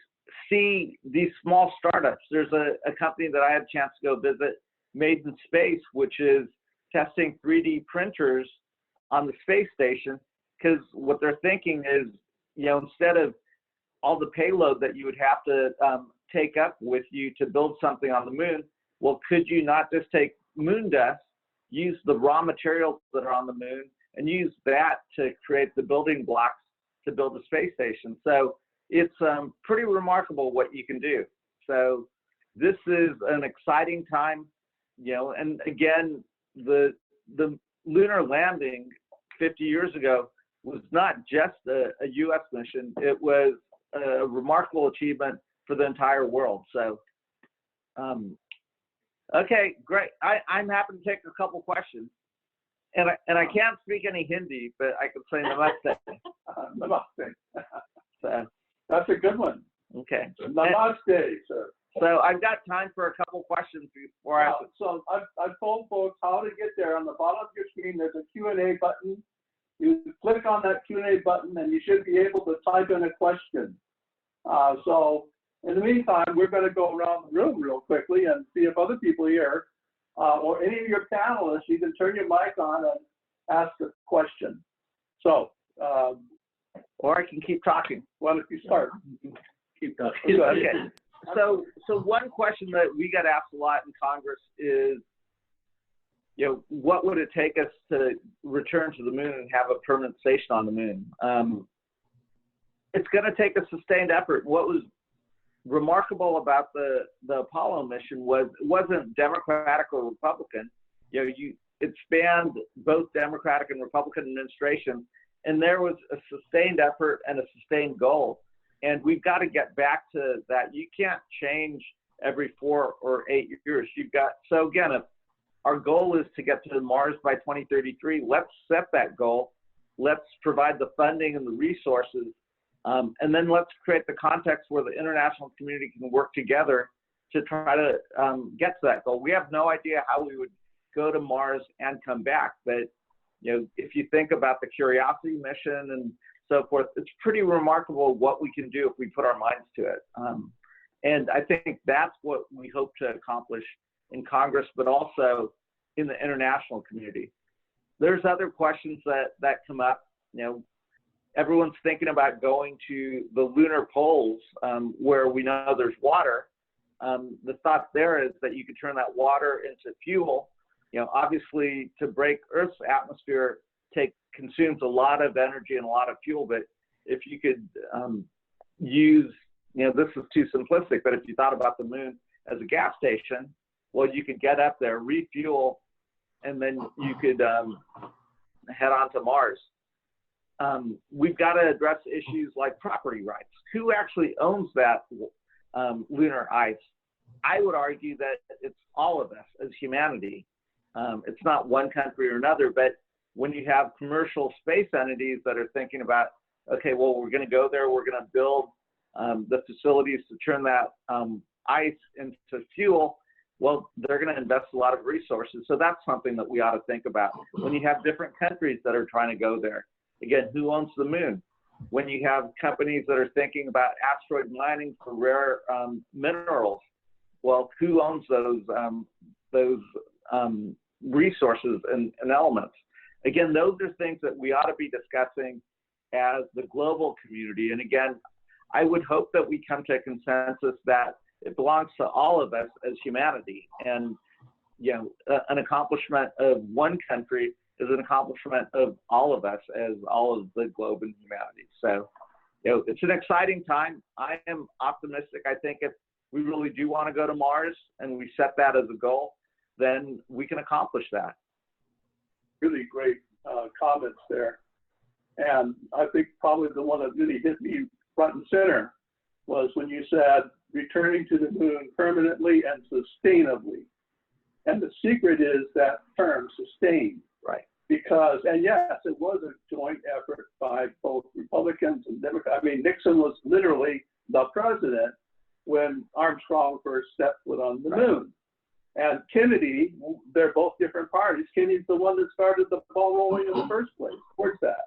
S7: see these small startups. There's a company that I had a chance to go visit, Made in Space, which is testing 3D printers on the space station, because what they're thinking is, you know, instead of all the payload that you would have to take up with you to build something on the moon, well, could you not just take moon dust, use the raw materials that are on the moon, and use that to create the building blocks to build a space station? So it's pretty remarkable what you can do. So this is an exciting time, you know, and again, the lunar landing 50 years ago was not just a U.S. mission. It was a remarkable achievement for the entire world. So, okay, great. I'm happy to take a couple questions. And I can't speak any Hindi, but I can say namaste.
S1: Namaste.
S7: So,
S1: that's a good one.
S7: Okay.
S1: Namaste, sir.
S7: So I've got time for a couple questions before I.
S1: So I've told folks how to get there. On the bottom of your screen, there's a Q&A button. You click on that Q&A button, and you should be able to type in a question. So in the meantime, we're going to go around the room real quickly and see if other people here or any of your panelists, you can turn your mic on and ask a question. So,
S7: or I can keep talking.
S1: Why don't you start?
S3: Keep talking.
S7: Okay. So one question that we get asked a lot in Congress is, you know, what would it take us to return to the moon and have a permanent station on the moon? It's going to take a sustained effort. What was remarkable about the Apollo mission was it wasn't Democratic or Republican. You know, it spanned both Democratic and Republican administration, and there was a sustained effort and a sustained goal. And we've got to get back to that. You can't change every 4 or 8 years. So again, if our goal is to get to Mars by 2033, let's set that goal. Let's provide the funding and the resources. And then let's create the context where the international community can work together to try to get to that goal. We have no idea how we would go to Mars and come back. But, you know, if you think about the Curiosity mission and so forth, it's pretty remarkable what we can do if we put our minds to it. And I think that's what we hope to accomplish in Congress, but also in the international community. There's other questions that come up. You know, everyone's thinking about going to the lunar poles where we know there's water. The thought there is that you could turn that water into fuel. You know, obviously to break Earth's atmosphere consumes a lot of energy and a lot of fuel, but if you could use, you know, this is too simplistic, but if you thought about the moon as a gas station, well, you could get up there, refuel, and then you could head on to Mars. We've got to address issues like property rights. Who actually owns that lunar ice? I would argue that it's all of us as humanity. It's not one country or another, but when you have commercial space entities that are thinking about, okay, well, we're going to go there, we're going to build the facilities to turn that ice into fuel, well, they're going to invest a lot of resources. So that's something that we ought to think about. When you have different countries that are trying to go there, again, who owns the moon? When you have companies that are thinking about asteroid mining for rare minerals, well, who owns those resources and elements? Again, those are things that we ought to be discussing as the global community. And again, I would hope that we come to a consensus that it belongs to all of us as humanity. And, you know, an accomplishment of one country is an accomplishment of all of us as all of the globe and humanity. So, you know, it's an exciting time. I am optimistic. I think if we really do want to go to Mars and we set that as a goal, then we can accomplish that.
S1: Really great comments there. And I think probably the one that really hit me front and center was when you said returning to the moon permanently and sustainably. And the secret is that term, sustain.
S7: Right.
S1: Because, and yes, it was a joint effort by both Republicans and Democrats. I mean, Nixon was literally the president when Armstrong first stepped foot on the moon. And Kennedy, they're both different parties. Kennedy's the one that started the ball rolling in the first place towards that.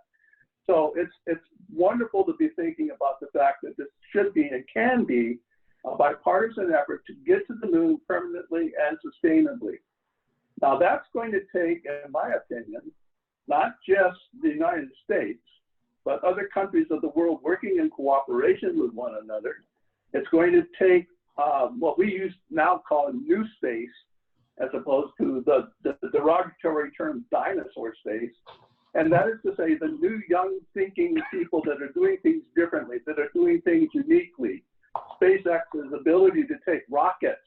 S1: So it's wonderful to be thinking about the fact that this should be and can be a bipartisan effort to get to the moon permanently and sustainably. Now that's going to take, in my opinion, not just the United States, but other countries of the world working in cooperation with one another. It's going to take what we now call new space, as opposed to the derogatory term dinosaur space. And that is to say the new young thinking people that are doing things differently, that are doing things uniquely. SpaceX's ability to take rockets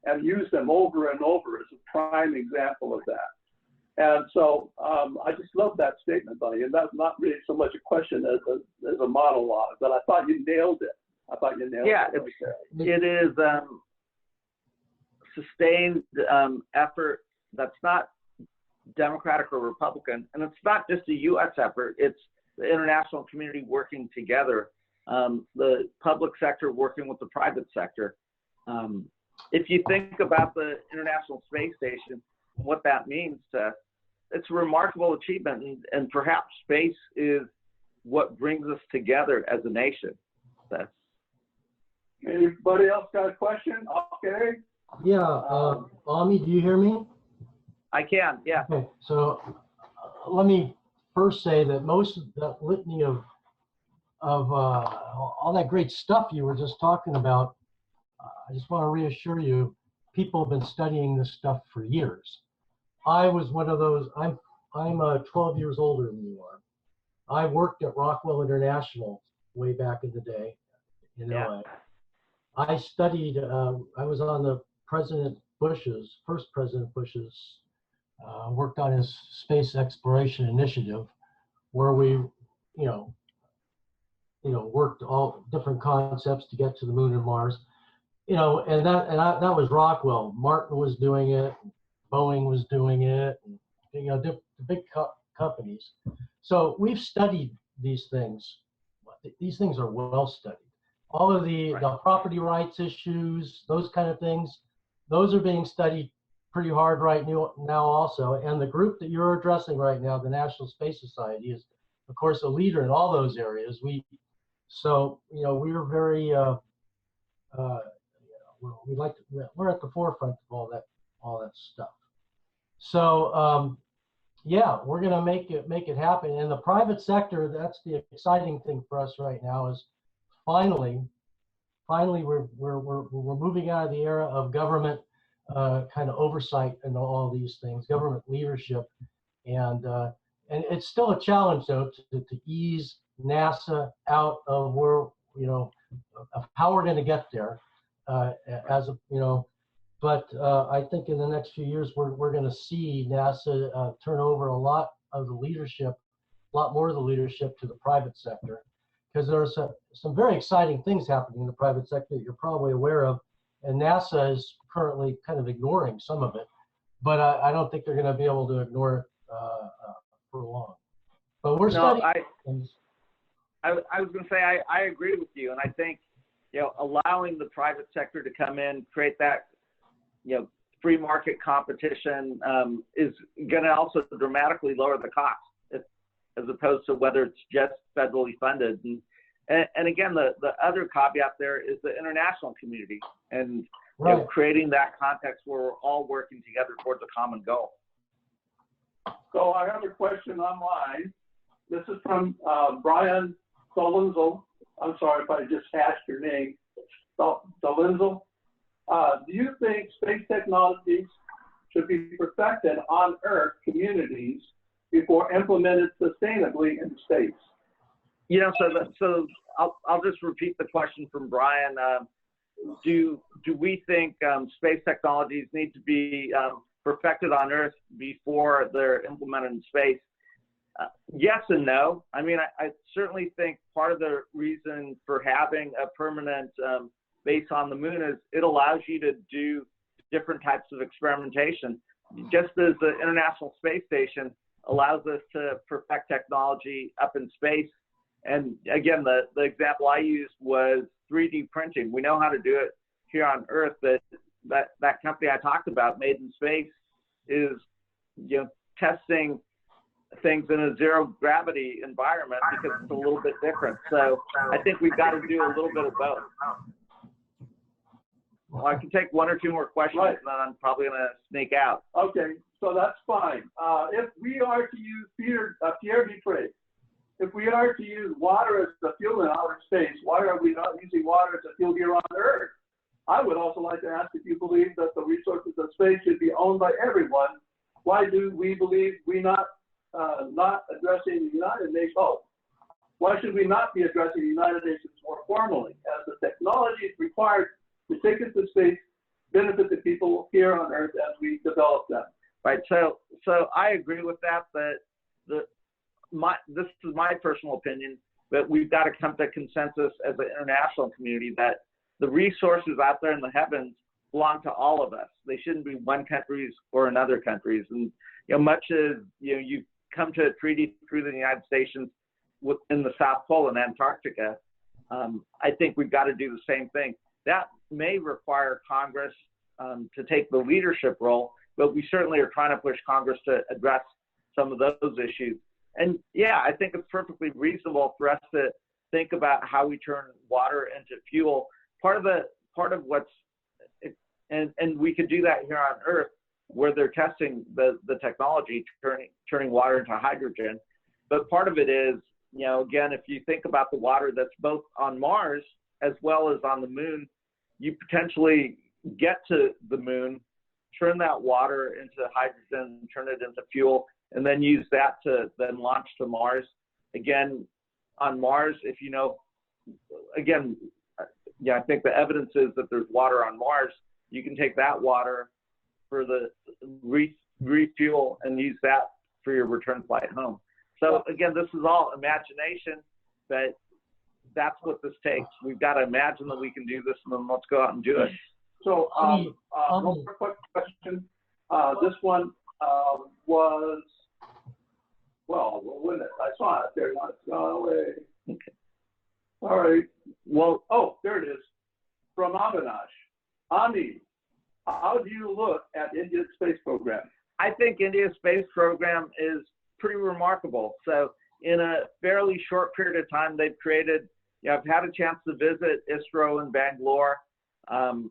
S1: and use them over and over is a prime example of that.
S3: And so I just love that statement by you. And that's not really so much a question as a monologue, but I thought you nailed it.
S7: Yeah, it is sustained effort that's not Democratic or Republican, and it's not just a U.S. effort. It's the international community working together, the public sector working with the private sector. If you think about the International Space Station, what that means to, it's a remarkable achievement, and perhaps space is what brings us together as a nation. That's.
S3: Anybody else got a question? Okay.
S6: Yeah, Ami, do you hear me?
S7: I can, yeah.
S6: Okay, so let me first say that most of that litany of all that great stuff you were just talking about, I just want to reassure you, people have been studying this stuff for years. I was one of those. I'm 12 years older than you are. I worked at Rockwell International way back in the day in LA. I studied. I was on the first President Bush's. Worked on his space exploration initiative, where we, worked all different concepts to get to the moon and Mars, and that was Rockwell. Martin was doing it, Boeing was doing it, and, the big companies. So we've studied these things. These things are well studied. All of the property rights issues, those kind of things, those are being studied pretty hard right now also. And the group that you're addressing right now, the National Space Society, is of course a leader in all those areas. We're very we're at the forefront of all that stuff. So we're going to make it happen. And the private sector, that's the exciting thing for us right now, is finally we're moving out of the era of government kind of oversight and all these things, government leadership, and it's still a challenge though to ease NASA out of where of how we're going to get there, But I think in the next few years we're going to see NASA turn over a lot of the leadership, a lot more of the leadership to the private sector, because there are some very exciting things happening in the private sector that you're probably aware of. And NASA is currently kind of ignoring some of it, but I don't think they're going to be able to ignore it for long. But we're studying things.
S7: I was going to say I agree with you, and I think allowing the private sector to come in, create that free market competition is going to also dramatically lower the cost, as opposed to whether it's just federally funded. And again, the other caveat there is the international community and creating that context where we're all working together towards a common goal.
S3: So I have a question online. This is from Brian Dolenzel. I'm sorry if I just hashed your name. Dolenzel. Do you think space technologies should be perfected on Earth communities before implemented sustainably in space?
S7: So I'll just repeat the question from Brian. Do we think space technologies need to be perfected on Earth before they're implemented in space? Yes and no. I mean, I certainly think part of the reason for having a permanent base on the moon is it allows you to do different types of experimentation, just as the International Space Station allows us to perfect technology up in space. And again, the example I used was 3D printing. We know how to do it here on Earth. That company I talked about, Made in Space, is testing things in a zero gravity environment because it's a little bit different. So I think we've got to do a little bit of both. Well, I can take one or two more questions, and then I'm probably going to sneak out.
S3: Okay, so that's fine. If we are to use Pierre Dutray, if we are to use water as a fuel in outer space, why are we not using water as a fuel here on Earth? I would also like to ask if you believe that the resources of space should be owned by everyone. Why do we believe we not addressing the United Nations? Oh, why should we not be addressing the United Nations more formally, as the technology is required to take us to space, benefit the people here on Earth as we develop them?
S7: Right. So so I agree with that, but this is my personal opinion, but we've got to come to consensus as an international community that the resources out there in the heavens belong to all of us. They shouldn't be one country's or another country's. And much as you come to a treaty through the United States in the South Pole and Antarctica, I think we've got to do the same thing. That may require Congress to take the leadership role, but we certainly are trying to push Congress to address some of those issues. And yeah, I think it's perfectly reasonable for us to think about how we turn water into fuel. Part of what's, and we could do that here on Earth, where they're testing the technology, turning water into hydrogen. But part of it is, again, if you think about the water that's both on Mars as well as on the moon, you potentially get to the moon, turn that water into hydrogen, turn it into fuel, and then use that to then launch to Mars. Again, on Mars, I think the evidence is that there's water on Mars. You can take that water for the refuel and use that for your return flight home. So again, this is all imagination, but that's what this takes. We've got to imagine that we can do this, and then let's go out and do it.
S3: So one more quick question. This one was, when I saw it there, it's gone away.
S7: Okay.
S3: All right. Well, there it is. From Avinash. Ami, how do you look at India's space program?
S7: I think India's space program is pretty remarkable. So in a fairly short period of time, they've created, I've had a chance to visit ISRO in Bangalore. Some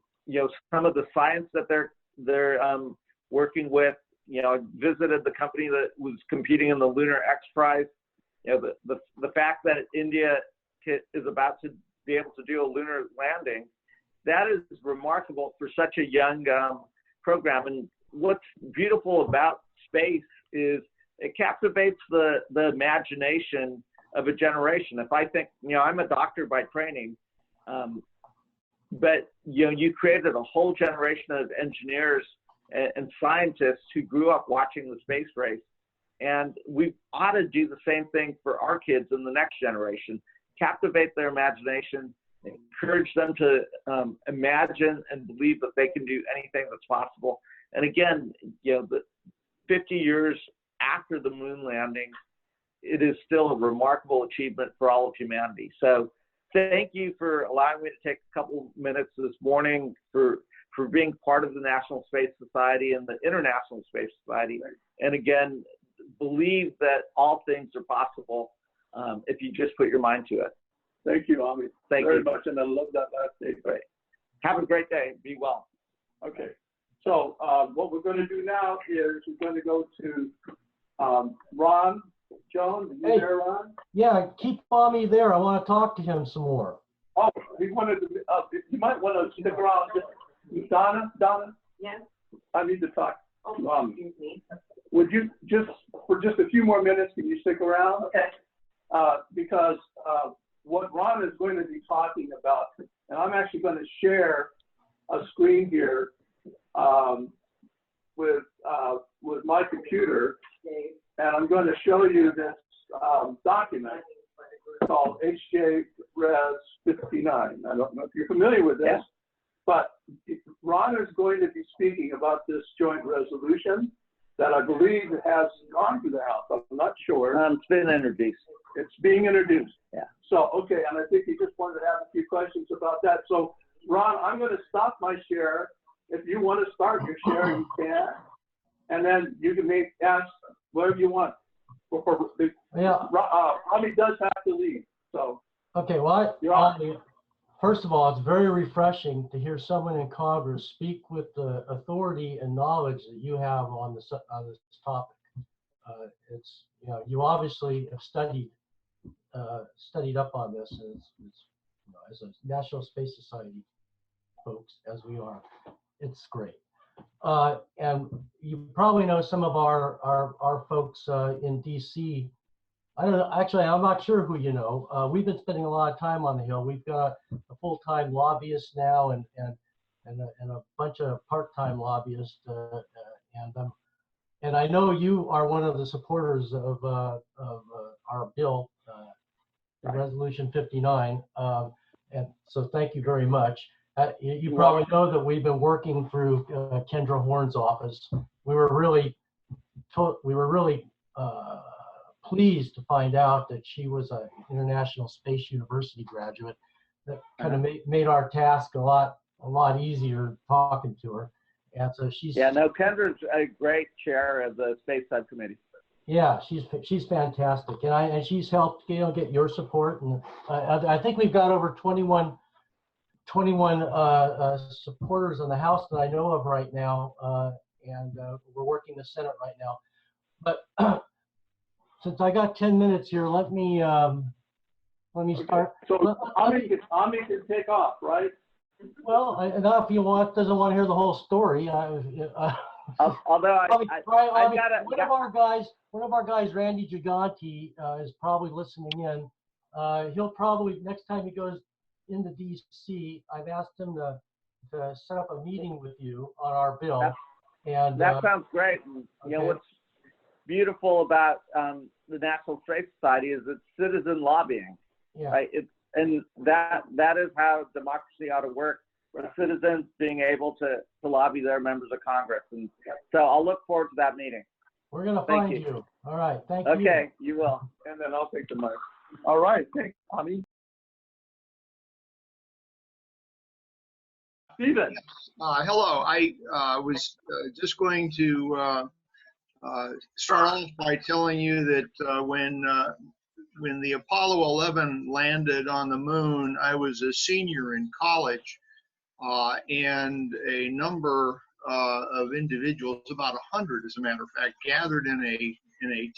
S7: of the science that they're working with, I visited the company that was competing in the Lunar X Prize. The fact that India is about to be able to do a lunar landing, that is remarkable for such a young program. And what's beautiful about space is it captivates the imagination of a generation. If I think, I'm a doctor by training, but you created a whole generation of engineers and scientists who grew up watching the space race. And we ought to do the same thing for our kids in the next generation. Captivate their imagination, encourage them to imagine and believe that they can do anything that's possible. And again, the 50 years after the moon landing, it is still a remarkable achievement for all of humanity. So thank you for allowing me to take a couple minutes this morning for being part of the National Space Society and the International Space Society. And again, believe that all things are possible if you just put your mind to it.
S3: Thank you, Ami.
S7: Thank
S3: you
S7: very
S3: much, and I love that last statement.
S7: Have a great day. Be well.
S3: Okay. So what we're going to do now is we're going to go to Ron Jones. Are you there, Ron?
S6: Yeah, keep Ami there. I want to talk to him some more.
S3: Oh, he wanted to. You might want to stick around. Donna.
S8: Yes.
S3: I need to talk.
S8: Excuse me.
S3: Would you for just a few more minutes? Can you stick around?
S8: Okay.
S3: Because what Ron is going to be talking about, and I'm actually going to share a screen here with my computer, and I'm going to show you this document called HJ-Res 59. I don't know if you're familiar with this, but Ron is going to be speaking about this joint resolution that I believe has gone through the House. I'm not sure.
S7: It's been introduced.
S3: It's being introduced.
S7: Yeah.
S3: So, okay, and I think he just wanted to have a few questions about that. So, Ron, I'm going to stop my share. If you want to start your share, you can. And then you can ask whatever you want. Ami does have to leave. So.
S6: Okay, well, first of all, it's very refreshing to hear someone in Congress speak with the authority and knowledge that you have on this topic. It's you obviously have studied up on this as a National Space Society folks, as we are. It's great. And you probably know some of our folks in DC. I don't know, actually, I'm not sure who you know. We've been spending a lot of time on the Hill. We've got a full-time lobbyist now and a bunch of part-time lobbyists. and I know you are one of the supporters of our bill, Resolution 59. And so thank you very much. You probably know that we've been working through Kendra Horn's office. We were really pleased to find out that she was an International Space University graduate. That kind of made our task a lot easier talking to her. And so she's
S7: Kendra's a great chair of the space subcommittee.
S6: Yeah, she's fantastic, and she's helped get your support, and I think we've got over 21 supporters in the House that I know of right now, and we're working the Senate right now. But since I got 10 minutes here, let me start.
S1: So Ami can take off, right?
S6: Well, enough. If you doesn't want to hear the whole story.
S7: Although
S6: one of our guys, Randy Gigante, is probably listening in. He'll probably, next time he goes into DC, I've asked him to set up a meeting with you on our bill.
S7: That sounds great. And, you know, what's beautiful about the National Space Society is it's citizen lobbying.
S6: Yeah.
S7: Right? And that is how democracy ought to work, for citizens being able to lobby their members of Congress. And so I'll look forward to that meeting.
S6: We're going to find you. All right. Thank you.
S7: Okay, you will.
S1: And then I'll take the mic. All right. Thanks, Ami. Stephen.
S9: Hello. I was just going to start off by telling you that when the Apollo 11 landed on the moon, I was a senior in college, and a number of individuals, about 100 as a matter of fact, gathered in a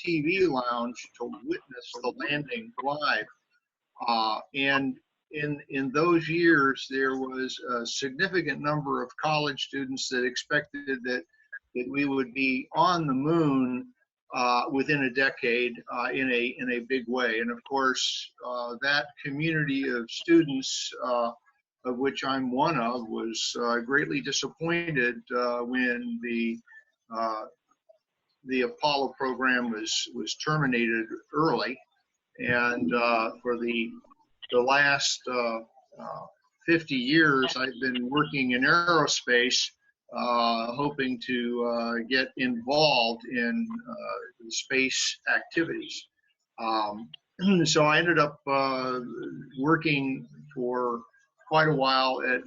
S9: TV lounge to witness the landing live. And in those years, there was a significant number of college students that expected that we would be on the moon within a decade in a big way. And of course, that community of students, of which I'm one of, was greatly disappointed when the Apollo program was terminated early. And for the last 50 years, I've been working in aerospace, hoping to get involved in space activities. So I ended up working for quite a while at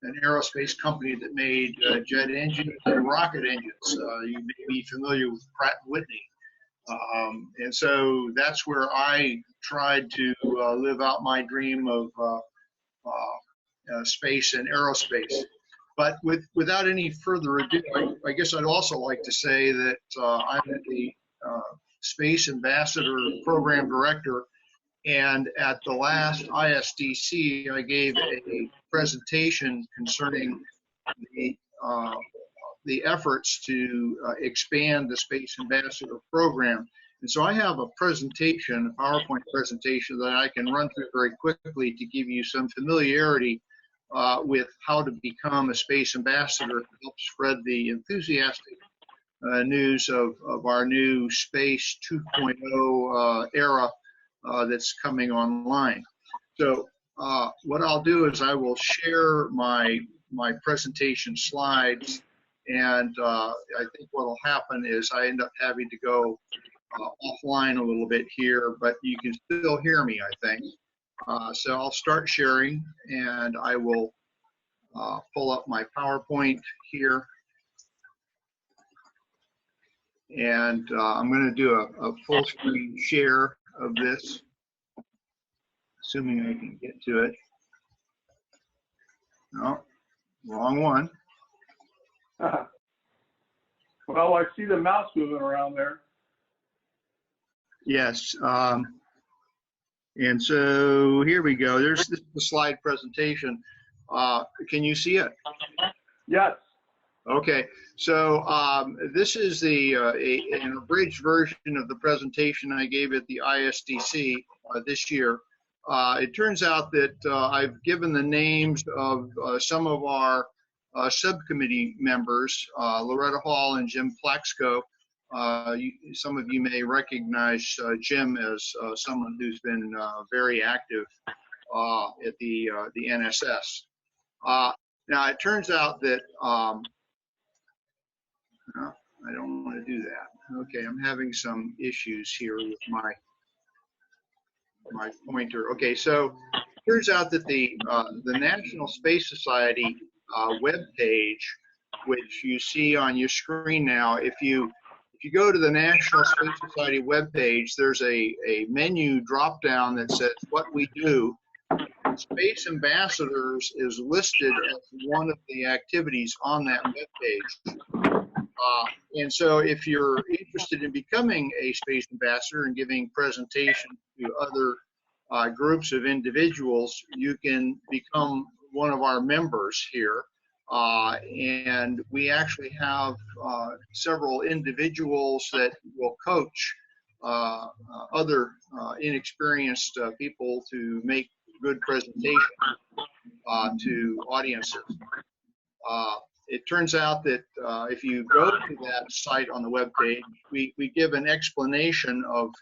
S9: an aerospace company that made jet engines and rocket engines. You may be familiar with Pratt & Whitney. And so that's where I tried to live out my dream of space and aerospace. But without any further ado, I guess I'd also like to say that I'm the Space Ambassador Program Director, and at the last ISDC, I gave a presentation concerning the efforts to expand the Space Ambassador Program. And so I have a presentation, a PowerPoint presentation that I can run through very quickly to give you some familiarity with how to become a space ambassador to help spread the enthusiastic news of our new Space 2.0 era that's coming online. So what I'll do is I will share my presentation slides, and I think what will happen is I end up having to go offline a little bit here, but you can still hear me, I think. So I'll start sharing, and I will pull up my PowerPoint here. And I'm going to do a full screen share of this, assuming I can get to it. No, wrong one.
S1: Well, I see the mouse moving around there.
S9: Yes. And so here we go. There's the slide presentation. Can you see it?
S1: Yes.
S9: Okay. So this is an abridged version of the presentation I gave at the ISDC this year. It turns out that I've given the names of some of our subcommittee members, Loretta Hall and Jim Plaxco, Some of you may recognize Jim as someone who's been very active at the NSS. Now it turns out that I don't want to do that. Okay, I'm having some issues here with my pointer. Okay, so it turns out that the National Space Society web page, which you see on your screen now, if you go to the National Space Society web page, there's a menu drop down that says what we do. Space Ambassadors is listed as one of the activities on that web page. And so if you're interested in becoming a space ambassador and giving presentations to other groups of individuals, you can become one of our members here. And we actually have several individuals that will coach other inexperienced people to make good presentations to audiences. It turns out that if you go to that site on the web page, we give an explanation of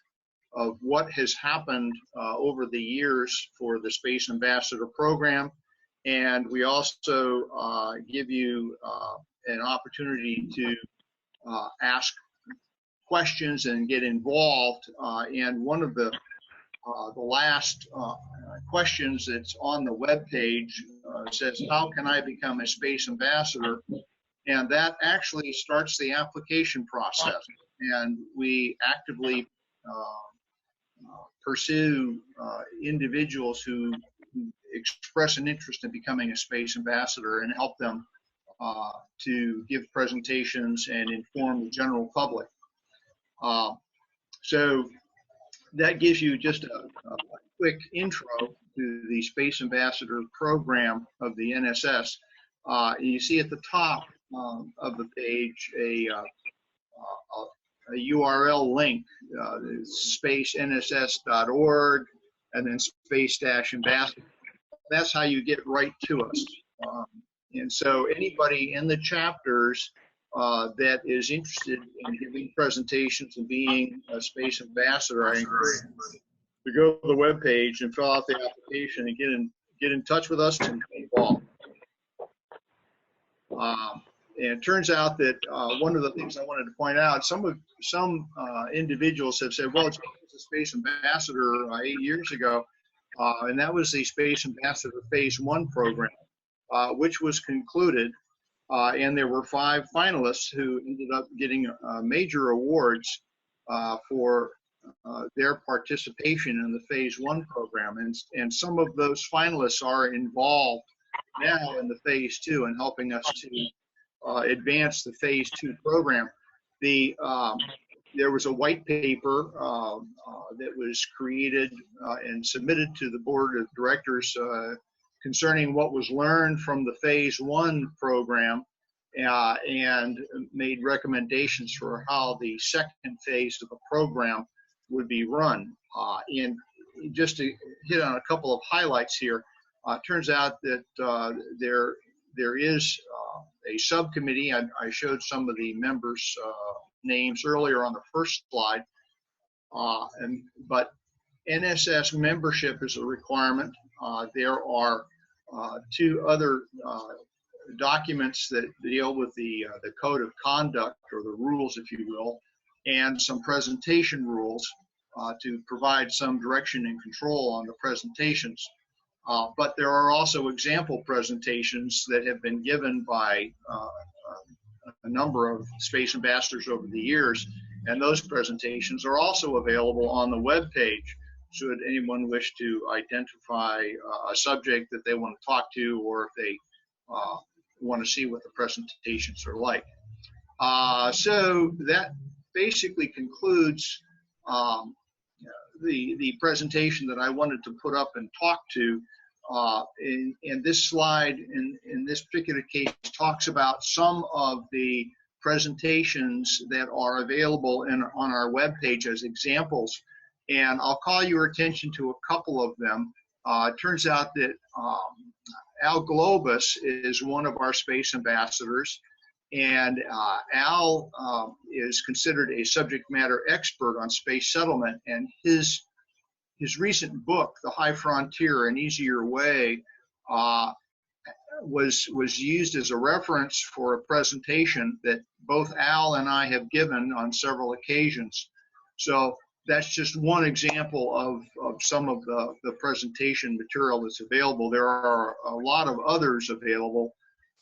S9: what has happened over the years for the Space Ambassador program. And we also give you an opportunity to ask questions and get involved. And one of the last questions that's on the web page says, how can I become a space ambassador? And that actually starts the application process. And we actively pursue individuals who express an interest in becoming a space ambassador and help them to give presentations and inform the general public. So that gives you just a quick intro to the Space Ambassador program of the NSS. You see at the top of the page a URL link, spacenss.org, and then space-ambassador. That's how you get right to us. And so anybody in the chapters that is interested in giving presentations and being a space ambassador, I encourage you to go to the webpage and fill out the application and get in touch with us and get involved. And it turns out that one of the things I wanted to point out, some individuals have said, well, it's a space ambassador 8 years ago, and that was the Space Ambassador Phase 1 program, which was concluded. And there were 5 finalists who ended up getting major awards for their participation in the Phase 1 program. And some of those finalists are involved now in the Phase 2 and helping us to advance the Phase 2 program. There was a white paper that was created and submitted to the board of directors concerning what was learned from the Phase 1 program and made recommendations for how the second phase of the program would be run. And just to hit on a couple of highlights here, it turns out that there is a subcommittee. I showed some of the members' names earlier on the first slide, but NSS membership is a requirement. There are 2 other documents that deal with the code of conduct, or the rules, if you will, and some presentation rules to provide some direction and control on the presentations. But there are also example presentations that have been given by a number of space ambassadors over the years, and those presentations are also available on the web page should anyone wish to identify a subject that they want to talk to, or if they want to see what the presentations are like. So that basically concludes the presentation that I wanted to put up and talk to. And this slide, in this particular case, talks about some of the presentations that are available on our webpage as examples. And I'll call your attention to a couple of them. It turns out that Al Globus is one of our space ambassadors, And Al is considered a subject matter expert on space settlement, and his recent book, The High Frontier: An Easier Way, was used as a reference for a presentation that both Al and I have given on several occasions. So that's just one example of some of the presentation material that's available. There are a lot of others available.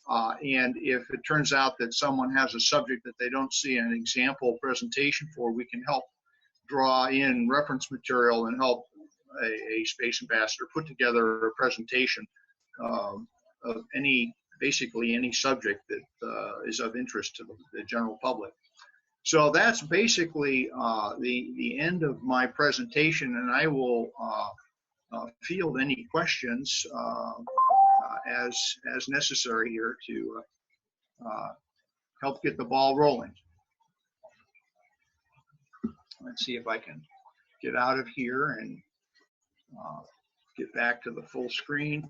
S9: And if it turns out that someone has a subject that they don't see an example presentation for, we can help draw in reference material and help a space ambassador put together a presentation of basically any subject that is of interest to the general public. So that's basically the end of my presentation, and I will field any questions as necessary here to help get the ball rolling. Let's see if I can get out of here and get back to the full screen.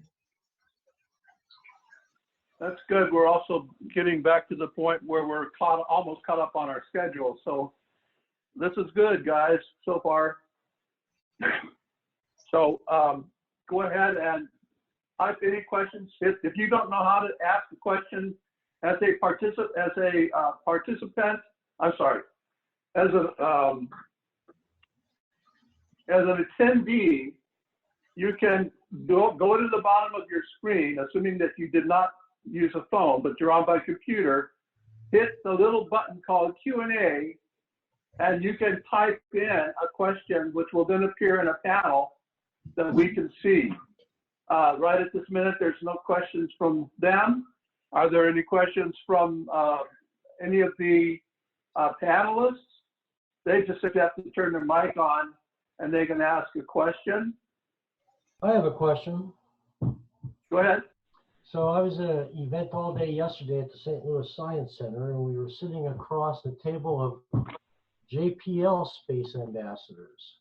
S3: That's good. We're also getting back to the point where we're almost caught up on our schedule. So this is good, guys, so far. So go ahead and type any questions. If you don't know how to ask a question as a participant, as an attendee, you can go to the bottom of your screen, assuming that you did not use a phone, but you're on by computer, hit the little button called Q&A, and you can type in a question which will then appear in a panel that we can see. Right at this minute, there's no questions from them. Are there any questions from any of the panelists? They just have to turn their mic on and they can ask a question.
S6: I have a question.
S3: Go ahead.
S6: So I was at an event all day yesterday at the St. Louis Science Center, and we were sitting across the table of JPL space ambassadors.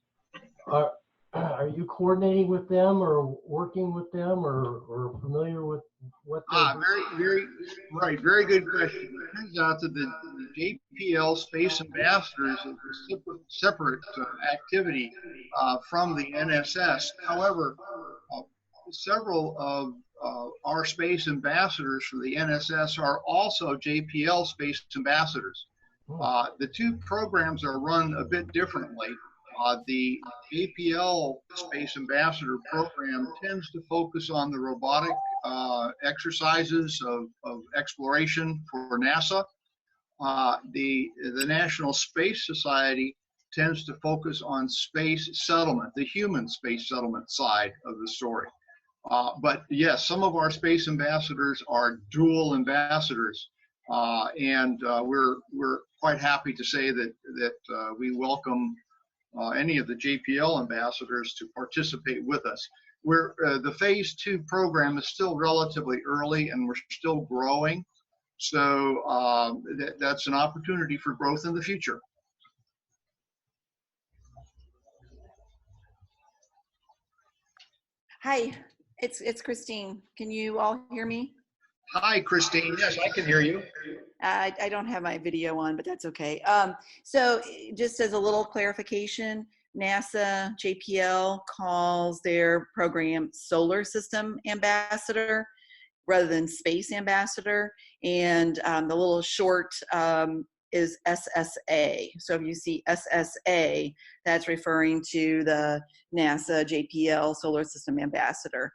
S6: Are you coordinating with them or working with them or familiar with what
S9: very good question. It turns out that the JPL Space Ambassadors is a separate activity from the NSS. However, several of our space ambassadors for the NSS are also JPL Space Ambassadors. The two programs are run a bit differently. The JPL Space Ambassador program tends to focus on the robotic exercises of exploration for NASA. The National Space Society tends to focus on space settlement, the human space settlement side of the story. But yes, some of our space ambassadors are dual ambassadors, and we're quite happy to say that we welcome any of the JPL ambassadors to participate with us. The phase 2 program is still relatively early and we're still growing. So that's an opportunity for growth in the future.
S10: Hi, it's Christine. Can you all hear me?
S9: Hi, Christine. Yes, I can hear you.
S10: I don't have my video on, but that's okay. So just as a little clarification, NASA JPL calls their program Solar System Ambassador rather than Space Ambassador. And the little short is SSA. So if you see SSA, that's referring to the NASA JPL Solar System Ambassador.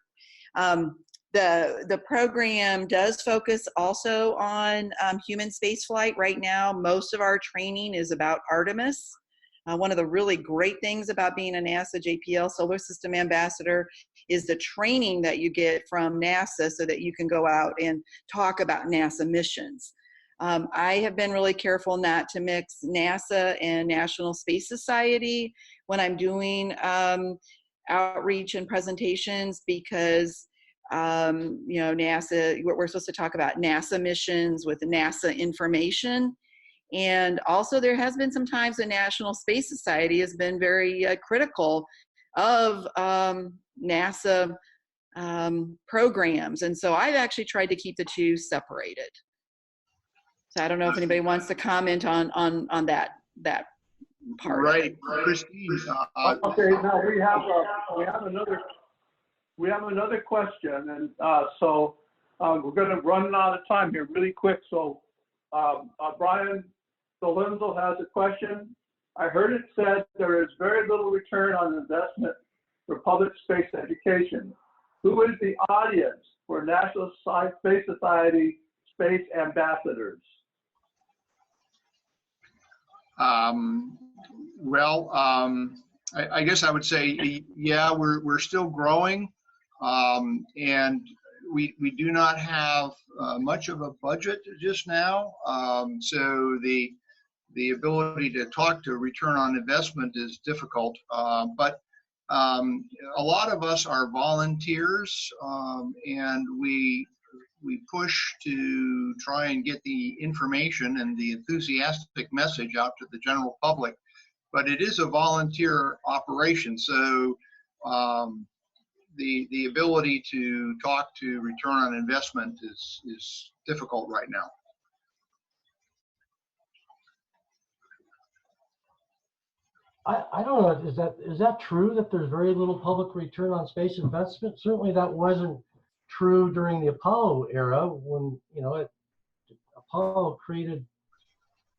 S10: The program does focus also on human spaceflight. Right now, most of our training is about Artemis. One of the really great things about being a NASA JPL Solar System Ambassador is the training that you get from NASA so that you can go out and talk about NASA missions. I have been really careful not to mix NASA and National Space Society when I'm doing outreach and presentations because you know, NASA, we're supposed to talk about NASA missions with NASA information. And also there has been some times the National Space Society has been very critical of NASA programs. And so I've actually tried to keep the two separated. So I don't know if anybody wants to comment on that part.
S9: Right, Christine.
S1: Okay, now we have another question, and so we're going to run out of time here really quick. So Brian Solenzo has a question. I heard it said there is very little return on investment for public space education. Who is the audience for National Space Society Space Ambassadors?
S9: I guess I would say, yeah, we're still growing, and we do not have much of a budget just now. So the ability to talk to return on investment is difficult, but a lot of us are volunteers, and we push to try and get the information and the enthusiastic message out to the general public. But it is a volunteer operation, so the ability to talk to return on investment is difficult right now.
S6: I don't know, is that true that there's very little public return on space investment? Certainly that wasn't true during the Apollo era, when, you know, Apollo created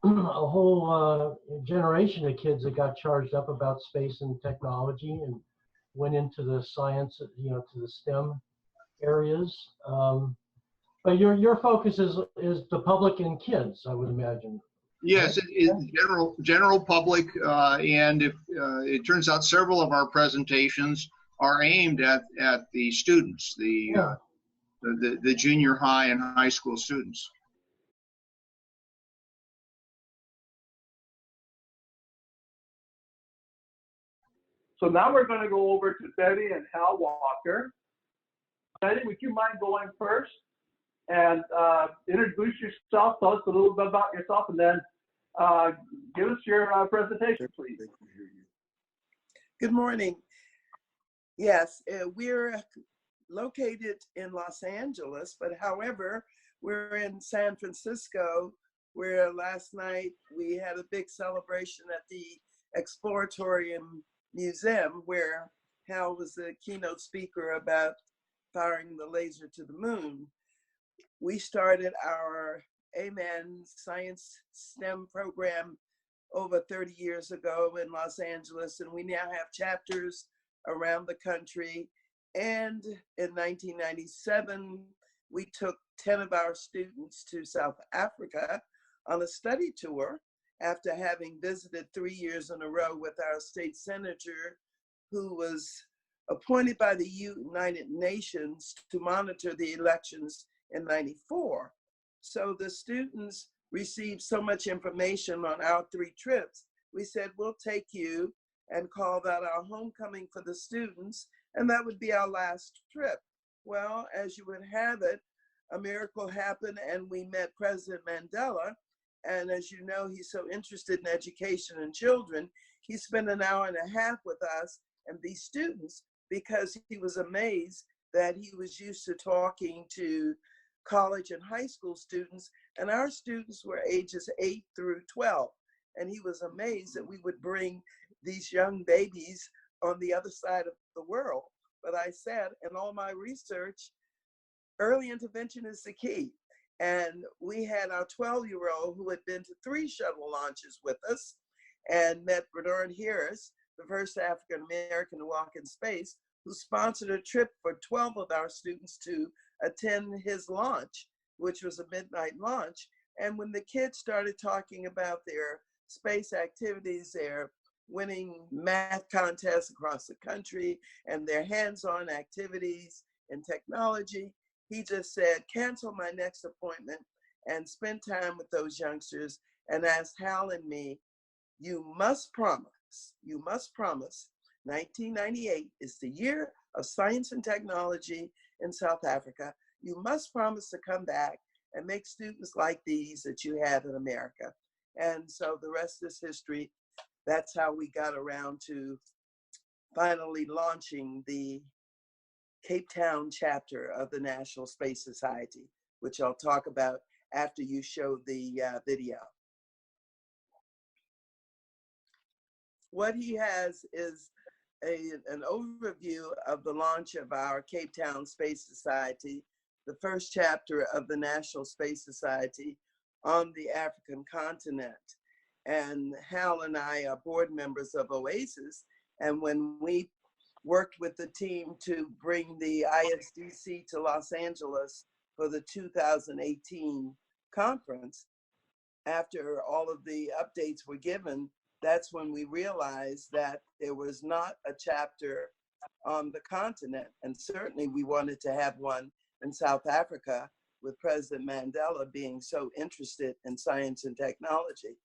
S6: a whole generation of kids that got charged up about space and technology and went into the science, you know, to the STEM areas. But your focus is the public and kids, I would imagine.
S9: Yes, general public, and if it turns out several of our presentations are aimed at the students, the junior high and high school students.
S1: So now we're going to go over to Betty and Hal Walker. Betty, would you mind going first and introduce yourself, tell us a little bit about yourself, and then give us your presentation, please.
S11: Good morning. Yes, we're located in Los Angeles, but however, we're in San Francisco, where last night we had a big celebration at the Exploratorium Museum, where Hal was the keynote speaker about firing the laser to the moon. We started our AMAN Science STEM program over 30 years ago in Los Angeles, and we now have chapters around the country. And in 1997, we took 10 of our students to South Africa on a study tour after having visited 3 years in a row with our state senator, who was appointed by the United Nations to monitor the elections in '94. So the students received so much information on our 3 trips. We said, we'll take you, and call that our homecoming for the students, and that would be our last trip. Well, as you would have it, a miracle happened, and we met President Mandela. And as you know, he's so interested in education and children. He spent an hour and a half with us and these students, because he was amazed that he was used to talking to college and high school students, and our students were ages 8 through 12. And he was amazed that we would bring these young babies on the other side of the world. But I said, in all my research, early intervention is the key. And we had our 12-year-old who had been to 3 shuttle launches with us and met Bernard Harris, the first African-American to walk in space, who sponsored a trip for 12 of our students to attend his launch, which was a midnight launch. And when the kids started talking about their space activities, their winning math contests across the country, and their hands-on activities in technology, he just said, cancel my next appointment and spend time with those youngsters, and asked Hal and me, you must promise, 1998 is the year of science and technology in South Africa. You must promise to come back and make students like these that you have in America. And so the rest is history. That's how we got around to finally launching the Cape Town chapter of the National Space Society, which I'll talk about after you show the video. What he has is an overview of the launch of our Cape Town Space Society, the first chapter of the National Space Society on the African continent. And Hal and I are board members of OASIS. And when we worked with the team to bring the ISDC to Los Angeles for the 2018 conference, after all of the updates were given, that's when we realized that there was not a chapter on the continent. And certainly we wanted to have one in South Africa, with President Mandela being so interested in science and technology.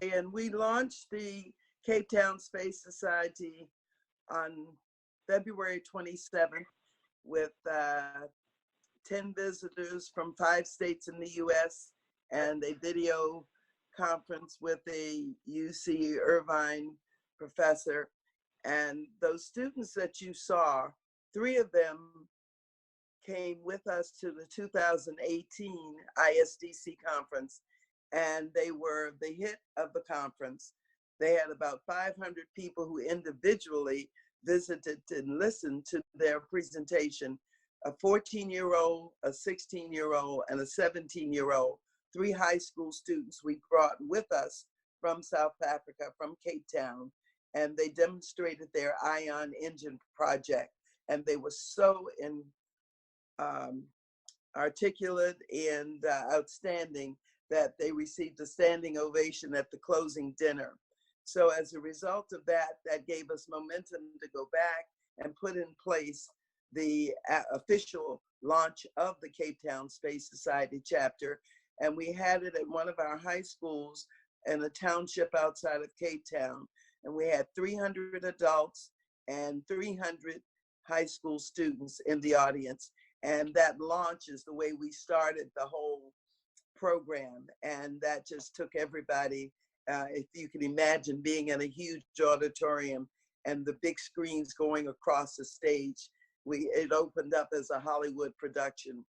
S11: And we launched the Cape Town Space Society on February 27th with 10 visitors from 5 states in the US and a video conference with a UC Irvine professor. And those students that you saw, 3 of them came with us to the 2018 ISDC conference, and they were the hit of the conference. They had about 500 people who individually visited and listened to their presentation. A 14-year-old, a 16-year-old, and a 17-year-old, 3 high school students we brought with us from South Africa, from Cape Town, and they demonstrated their ion engine project. And they were so articulate and outstanding that they received a standing ovation at the closing dinner. So as a result of that, that gave us momentum to go back and put in place the official launch of the Cape Town Space Society chapter. And we had it at one of our high schools in a township outside of Cape Town. And we had 300 adults and 300 high school students in the audience. And that launch is the way we started the whole program. And that just took everybody, if you can imagine being in a huge auditorium and the big screens going across the stage, it opened up as a Hollywood production.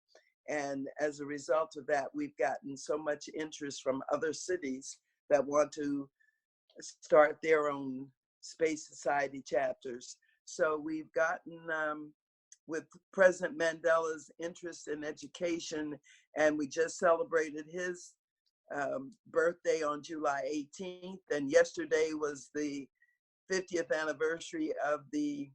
S11: And as a result of that, we've gotten so much interest from other cities that want to start their own Space Society chapters. So we've gotten, with President Mandela's interest in education, and we just celebrated his birthday on July 18th, and yesterday was the 50th anniversary of the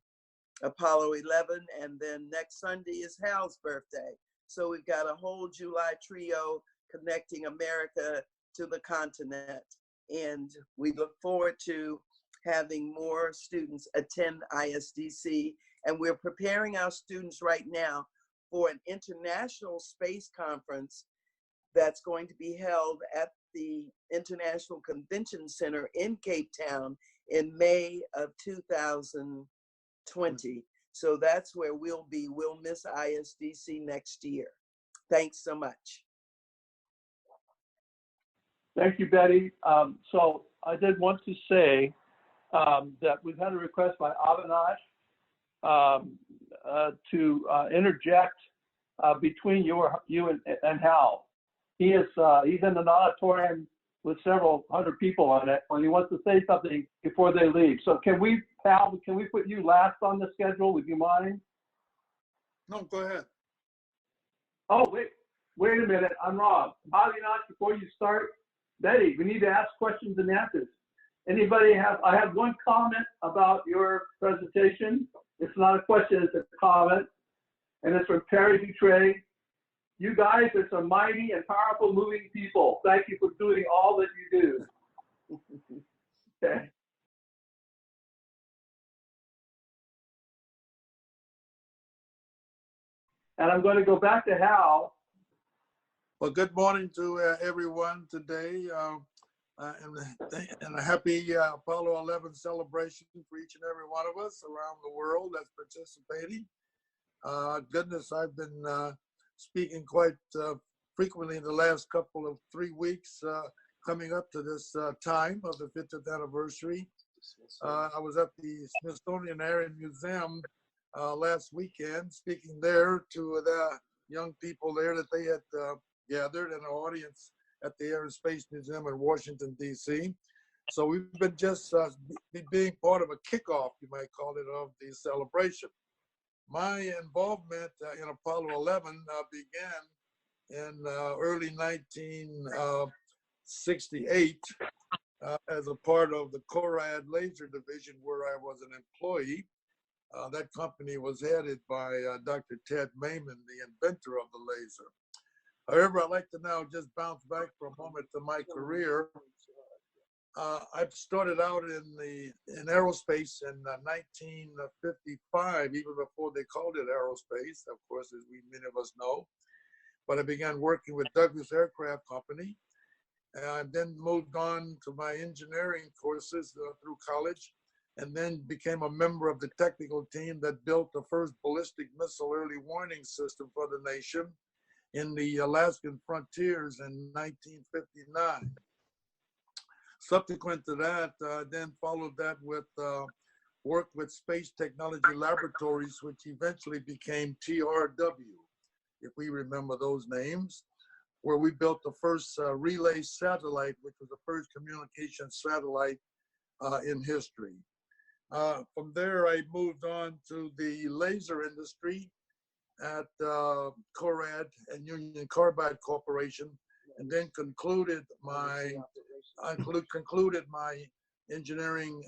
S11: Apollo 11, and then next Sunday is Hal's birthday. So we've got a whole July trio connecting America to the continent. And we look forward to having more students attend ISDC. And we're preparing our students right now for an international space conference that's going to be held at the International Convention Center in Cape Town in May of 2020. So that's where we'll be. We'll miss ISDC next year. Thanks so much.
S3: Thank you, Betty. So I did want to say that we've had a request by Avinash to interject between you and Hal. He's in an auditorium with several hundred people on it, and he wants to say something before they leave. So Hal, can we put you last on the schedule? Would you mind?
S12: No, go ahead.
S3: Oh, wait a minute. I'm wrong. Avinash, before you start, Betty, we need to ask questions and answers. Anybody I have one comment about your presentation. It's not a question, it's a comment. And it's from Perry Dutray. You guys are some mighty and powerful moving people. Thank you for doing all that you do. Okay. And I'm going to go back to Hal.
S12: Well, good morning to everyone today. And a happy Apollo 11 celebration for each and every one of us around the world that's participating. Goodness, I've been speaking quite frequently in the last couple of 3 weeks coming up to this time of the 50th anniversary. I was at the Smithsonian Air and Museum last weekend speaking there to the young people there that they had gathered in an audience at the Air and Space Museum in Washington, D.C. So we've been just being part of a kickoff, you might call it, of the celebration. My involvement in Apollo 11 began in early 1968 as a part of the CORAD Laser Division, where I was an employee. That company was headed by Dr. Ted Mayman, the inventor of the laser. However, I'd like to now just bounce back for a moment to my career. I started out in aerospace in 1955, even before they called it aerospace, of course, as many of us know. But I began working with Douglas Aircraft Company, and then moved on to my engineering courses through college, and then became a member of the technical team that built the first ballistic missile early warning system for the nation in the Alaskan frontiers in 1959. Subsequent to that, then followed that with work with Space Technology Laboratories, which eventually became TRW, if we remember those names, where we built the first relay satellite, which was the first communication satellite in history. From there, I moved on to the laser industry at CORAD and Union Carbide Corporation, and then concluded my engineering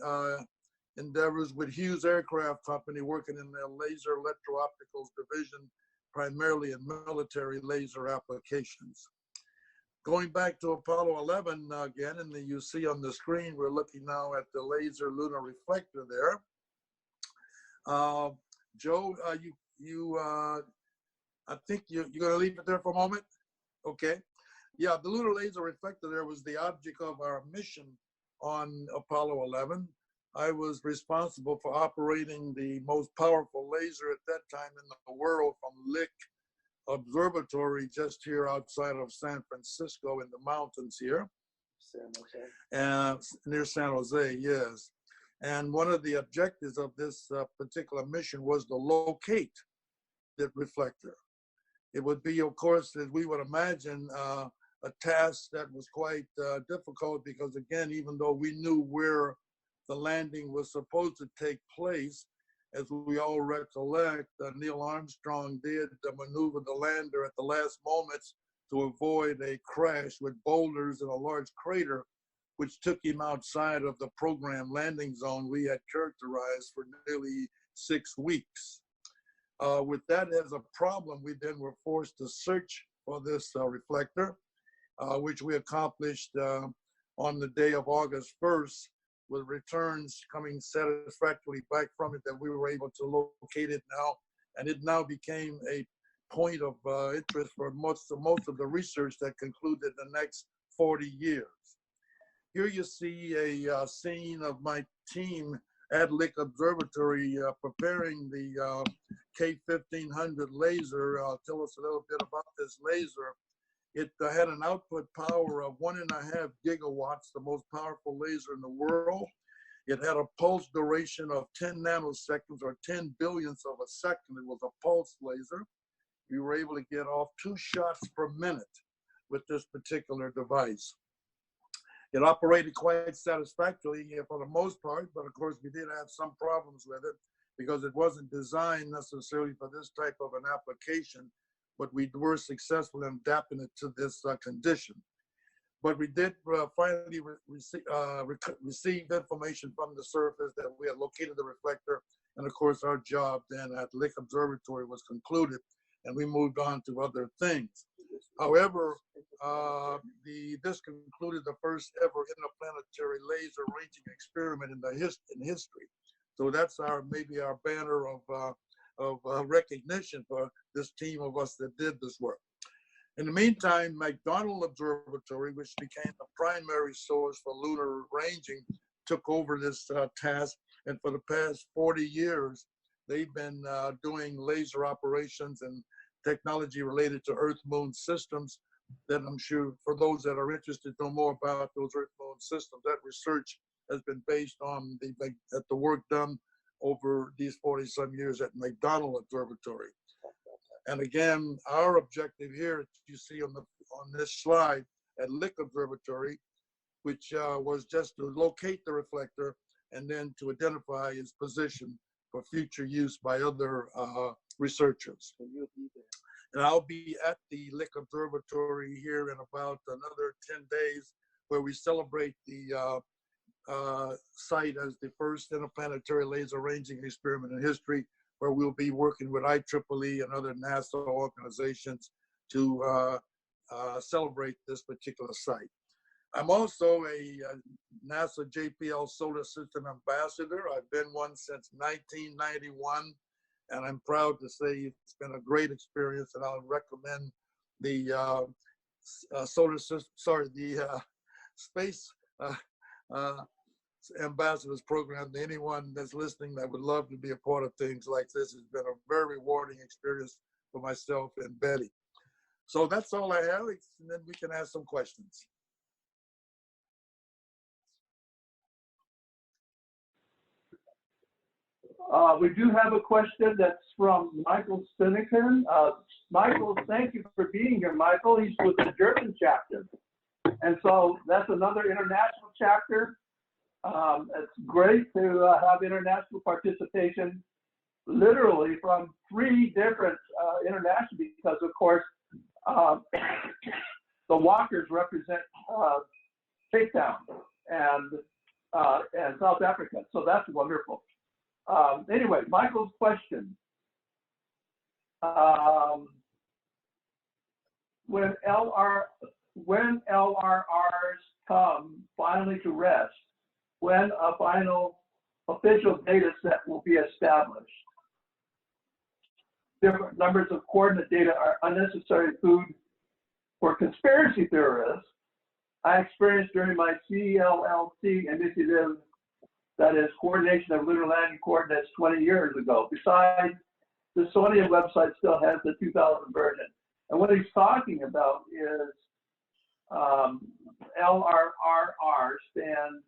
S12: endeavors with Hughes Aircraft Company, working in their laser electro-opticals division, primarily in military laser applications. Going back to Apollo 11 again, and you see on the screen, we're looking now at the laser lunar reflector there. Joe, I think you're going to leave it there for a moment? Okay. Yeah, the lunar laser reflector there was the object of our mission on Apollo 11. I was responsible for operating the most powerful laser at that time in the world from Lick Observatory just here outside of San Francisco in the mountains here. Near San Jose, yes. And one of the objectives of this particular mission was to locate that reflector. It would be, of course, as we would imagine, a task that was quite difficult because, again, even though we knew where the landing was supposed to take place, as we all recollect, Neil Armstrong did maneuver the lander at the last moments to avoid a crash with boulders in a large crater, which took him outside of the program landing zone we had characterized for nearly 6 weeks. With that as a problem, we then were forced to search for this reflector, which we accomplished on the day of August 1st, with returns coming satisfactorily back from it, that we were able to locate it now. And it now became a point of interest for most of the research that concluded the next 40 years. Here you see a scene of my team at Lick Observatory preparing the K1500 laser. I'll tell us a little bit about this laser. It had an output power of 1.5 gigawatts, the most powerful laser in the world. It had a pulse duration of 10 nanoseconds, or 10 billionths of a second. It was a pulse laser. We were able to get off 2 shots per minute with this particular device. It operated quite satisfactorily for the most part, but of course we did have some problems with it because it wasn't designed necessarily for this type of an application, but we were successful in adapting it to this condition. But we did finally receive information from the surface that we had located the reflector, and of course our job then at Lick Observatory was concluded, and we moved on to other things. However, this concluded the first ever interplanetary laser ranging experiment in history. So that's maybe our banner of recognition for this team of us that did this work. In the meantime, McDonald Observatory, which became the primary source for lunar ranging, took over this task, and for the past 40 years, they've been doing laser operations and technology related to Earth-Moon systems that I'm sure for those that are interested to know more about those Earth-Moon systems, that research has been based on the work done over these 40-some years at McDonald Observatory. And again, our objective here, you see on this slide at Lick Observatory, which was just to locate the reflector and then to identify its position for future use by other researchers. And I'll be at the Lick Observatory here in about another 10 days, where we celebrate the site as the first interplanetary laser ranging experiment in history, where we'll be working with IEEE and other NASA organizations to celebrate this particular site. I'm also a NASA JPL Solar System Ambassador. I've been one since 1991, and I'm proud to say it's been a great experience, and I'll recommend the Space Ambassadors Program to anyone that's listening that would love to be a part of things like this. It's been a very rewarding experience for myself and Betty. So that's all I have, and then we can ask some questions.
S3: We do have a question that's from Michael Steniken. Michael, thank you for being here, Michael. He's with the German chapter. And so that's another international chapter. It's great to have international participation, literally from 3 different international, because of course, the walkers represent Cape Town and South Africa. So that's wonderful. Anyway, Michael's question. When LRRs come finally to rest, when a final official data set will be established. Different numbers of coordinate data are unnecessary food for conspiracy theorists. I experienced during my CLLC initiative, that is coordination of lunar landing coordinates 20 years ago. Besides, the Smithsonian website still has the 2000 version. And what he's talking about is LRRR stands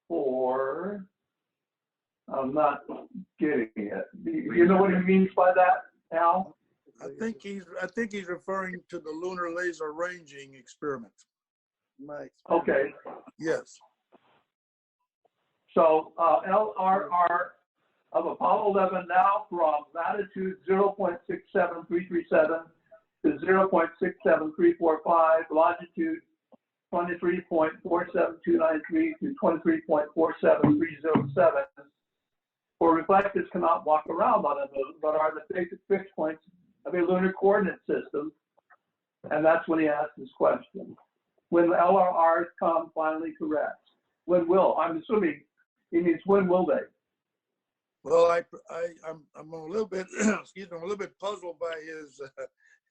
S3: for, I'm not getting it. You know what he means by that, Al?
S12: I think he's referring to the lunar laser ranging experiment.
S3: Okay.
S12: Yes.
S3: So LRR of Apollo 11 now from latitude 0.67337 to 0.67345, longitude 23.47293 to 23.47307 for reflectors cannot walk around on a moon, but are the basic fixed points of a lunar coordinate system. And that's when he asked his question. When the LRRs come finally correct? When will? I'm assuming he means when will they?
S12: Well, I'm a little bit, excuse me, I'm a little bit puzzled by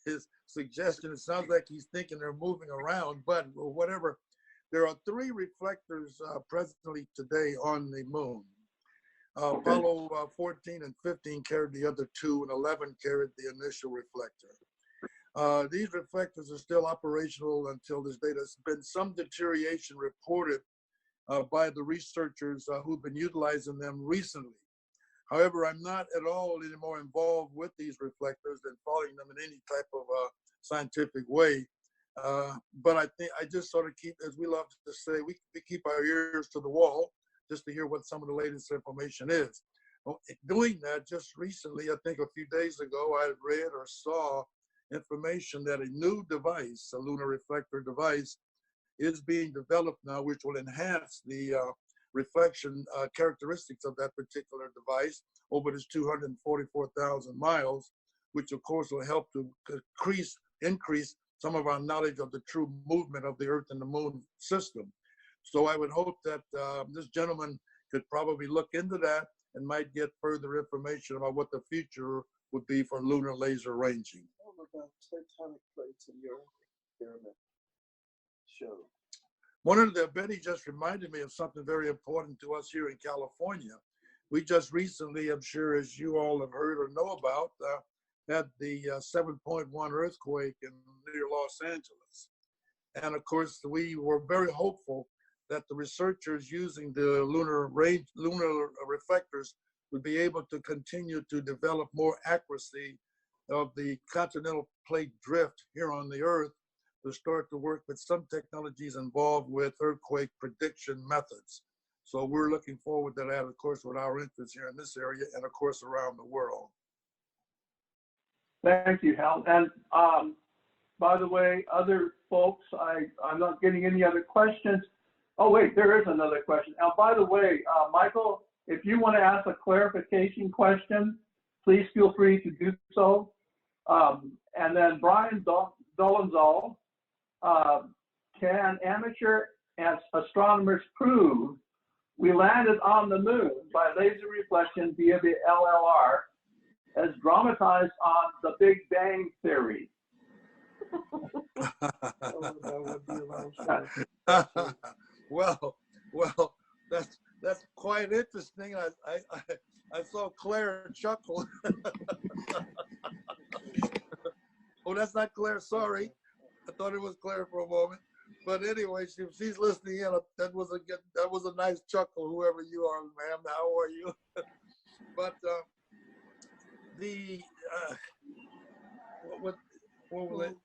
S12: his suggestion. It sounds like he's thinking they're moving around, but whatever. There are 3 reflectors presently today on the moon. Apollo 14 and 15 carried the other 2, and 11 carried the initial reflector. These reflectors are still operational until this day. There's been some deterioration reported by the researchers who've been utilizing them recently. However, I'm not at all any more involved with these reflectors than following them in any type of scientific way. But I think I just sort of keep, as we love to say, we keep our ears to the wall just to hear what some of the latest information is. Well, doing that, just recently, I think a few days ago, I read or saw information that a new device, a lunar reflector device, is being developed now, which will enhance the reflection characteristics of that particular device over this 244,000 miles, which of course will help to increase some of our knowledge of the true movement of the Earth and the Moon system. So I would hope that this gentleman could probably look into that and might get further information about what the future would be for lunar laser ranging.
S11: What about tectonic plates in your experiment show?
S12: Betty just reminded me of something very important to us here in California. We just recently, I'm sure as you all have heard or know about, had the 7.1 earthquake near Los Angeles. And of course, we were very hopeful that the researchers using the lunar reflectors would be able to continue to develop more accuracy of the continental plate drift here on the Earth, to start to work with some technologies involved with earthquake prediction methods. So we're looking forward to that, of course, with our interest here in this area and, of course, around the world.
S3: Thank you, Hal. And by the way, other folks, I'm not getting any other questions. Oh, wait, there is another question. Now, by the way, Michael, if you want to ask a clarification question, please feel free to do so. And then Brian Dolenzal, can amateur astronomers prove we landed on the moon by laser reflection via the LLR as dramatized on The Big Bang Theory?
S12: Well, that's quite interesting. I saw Claire chuckle. Oh, that's not Claire. Sorry, I thought it was Claire for a moment. But anyway, she's listening in. That was a nice chuckle, whoever you are, ma'am. How are you? But what was it?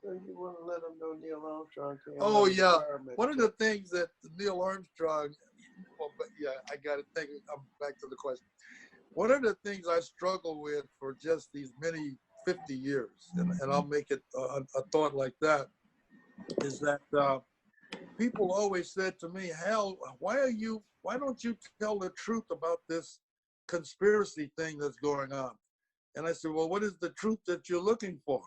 S11: So you want to let them know Neil Armstrong came?
S12: Oh yeah, one of the things that Neil Armstrong. Well, but yeah, I got to think. I'm back to the question. One of the things I struggle with for just these many 50 years, and I'll make it a thought like that, is that people always said to me, Hal, why don't you tell the truth about this conspiracy thing that's going on? And I said, well, what is the truth that you're looking for?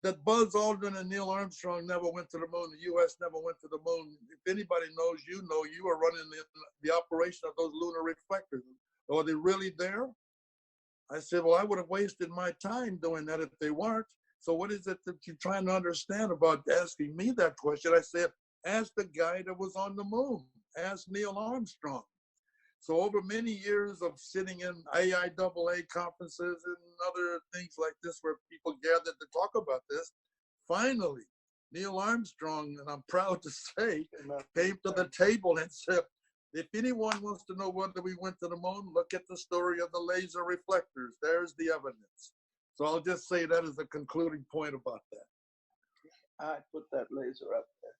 S12: That Buzz Aldrin and Neil Armstrong never went to the moon. The U.S. never went to the moon. If anybody knows, you know, you are running the operation of those lunar reflectors. Are they really there? I said, well, I would have wasted my time doing that if they weren't. So what is it that you're trying to understand about asking me that question? I said, ask the guy that was on the moon. Ask Neil Armstrong. So over many years of sitting in AIAA conferences and other things like this where people gathered to talk about this, finally, Neil Armstrong, and I'm proud to say, came to the table and said, if anyone wants to know whether we went to the moon, look at the story of the laser reflectors. There's the evidence. So I'll just say that as a concluding point about that.
S11: I put that laser up there.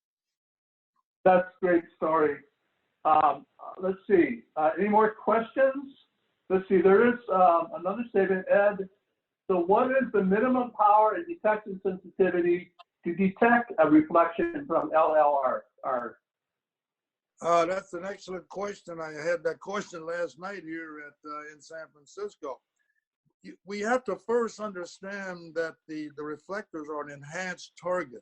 S3: That's a great story. Let's see. Any more questions? Let's see. There is another statement, Ed. So what is the minimum power and detection sensitivity to detect a reflection from LLR?
S12: That's an excellent question. I had that question last night here in San Francisco. We have to first understand that the reflectors are an enhanced target.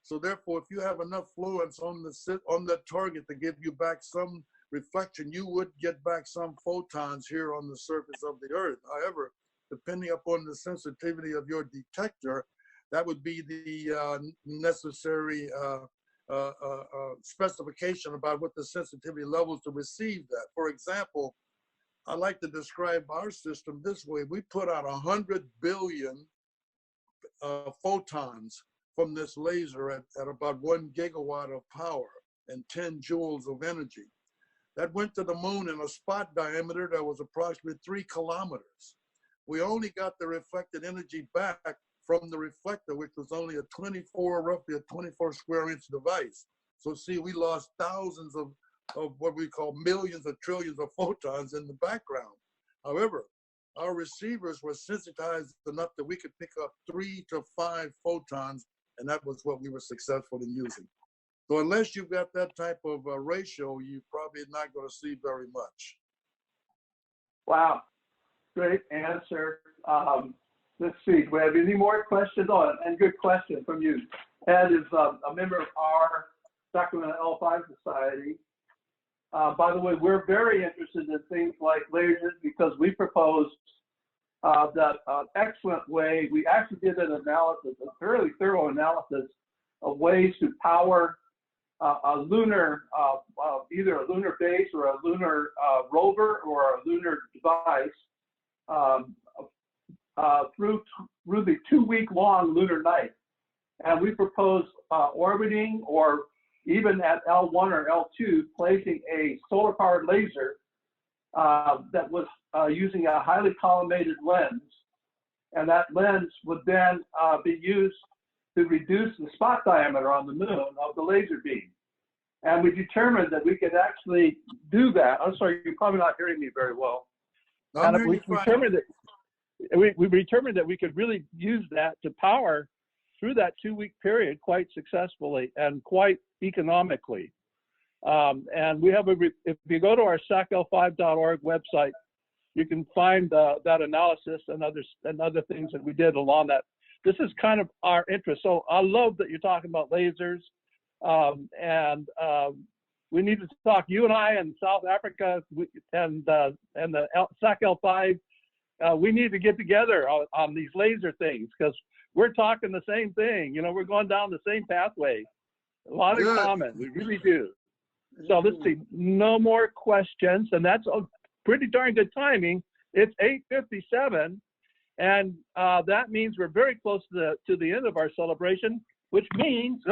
S12: So therefore, if you have enough fluence on the target to give you back some reflection, you would get back some photons here on the surface of the Earth. However, depending upon the sensitivity of your detector, that would be the necessary specification about what the sensitivity levels to receive that. For example, I like to describe our system this way. We put out 100 billion photons from this laser at about 1 gigawatt of power and 10 joules of energy. That went to the moon in a spot diameter that was approximately 3 kilometers. We only got the reflected energy back from the reflector, which was only roughly a 24 square inch device. So see, we lost thousands of what we call millions of trillions of photons in the background. However, our receivers were sensitized enough that we could pick up 3 to 5 photons, and that was what we were successful in using. So unless you've got that type of ratio, you're probably not going to see very much.
S3: Wow, great answer. Let's see, do we have any more questions? Oh, and good question from you. Ed is a member of our Sacramento L5 Society. By the way, we're very interested in things like lasers because we proposed that excellent way. We actually did an analysis, a fairly thorough analysis of ways to power a lunar, either a lunar base or a lunar rover or a lunar device through the 2-week-long lunar night. And we proposed orbiting or even at L1 or L2, placing a solar-powered laser that was using a highly collimated lens. And that lens would then be used to reduce the spot diameter on the moon of the laser beam. And we determined that we could actually do that. I'm sorry, you're probably not hearing me very well. And we determined that we could really use that to power through that 2-week period quite successfully and quite economically. And we have if you go to our sacl5.org website, you can find that analysis and other things that we did along that. This is kind of our interest. So I love that you're talking about lasers. We need to talk, you and I in South Africa and the SAC-L5, we need to get together on these laser things because we're talking the same thing. You know, we're going down the same pathway. A lot in common, we really do. So let's see, no more questions, and that's a pretty darn good timing. It's 8:57, and that means we're very close to the end of our celebration, which means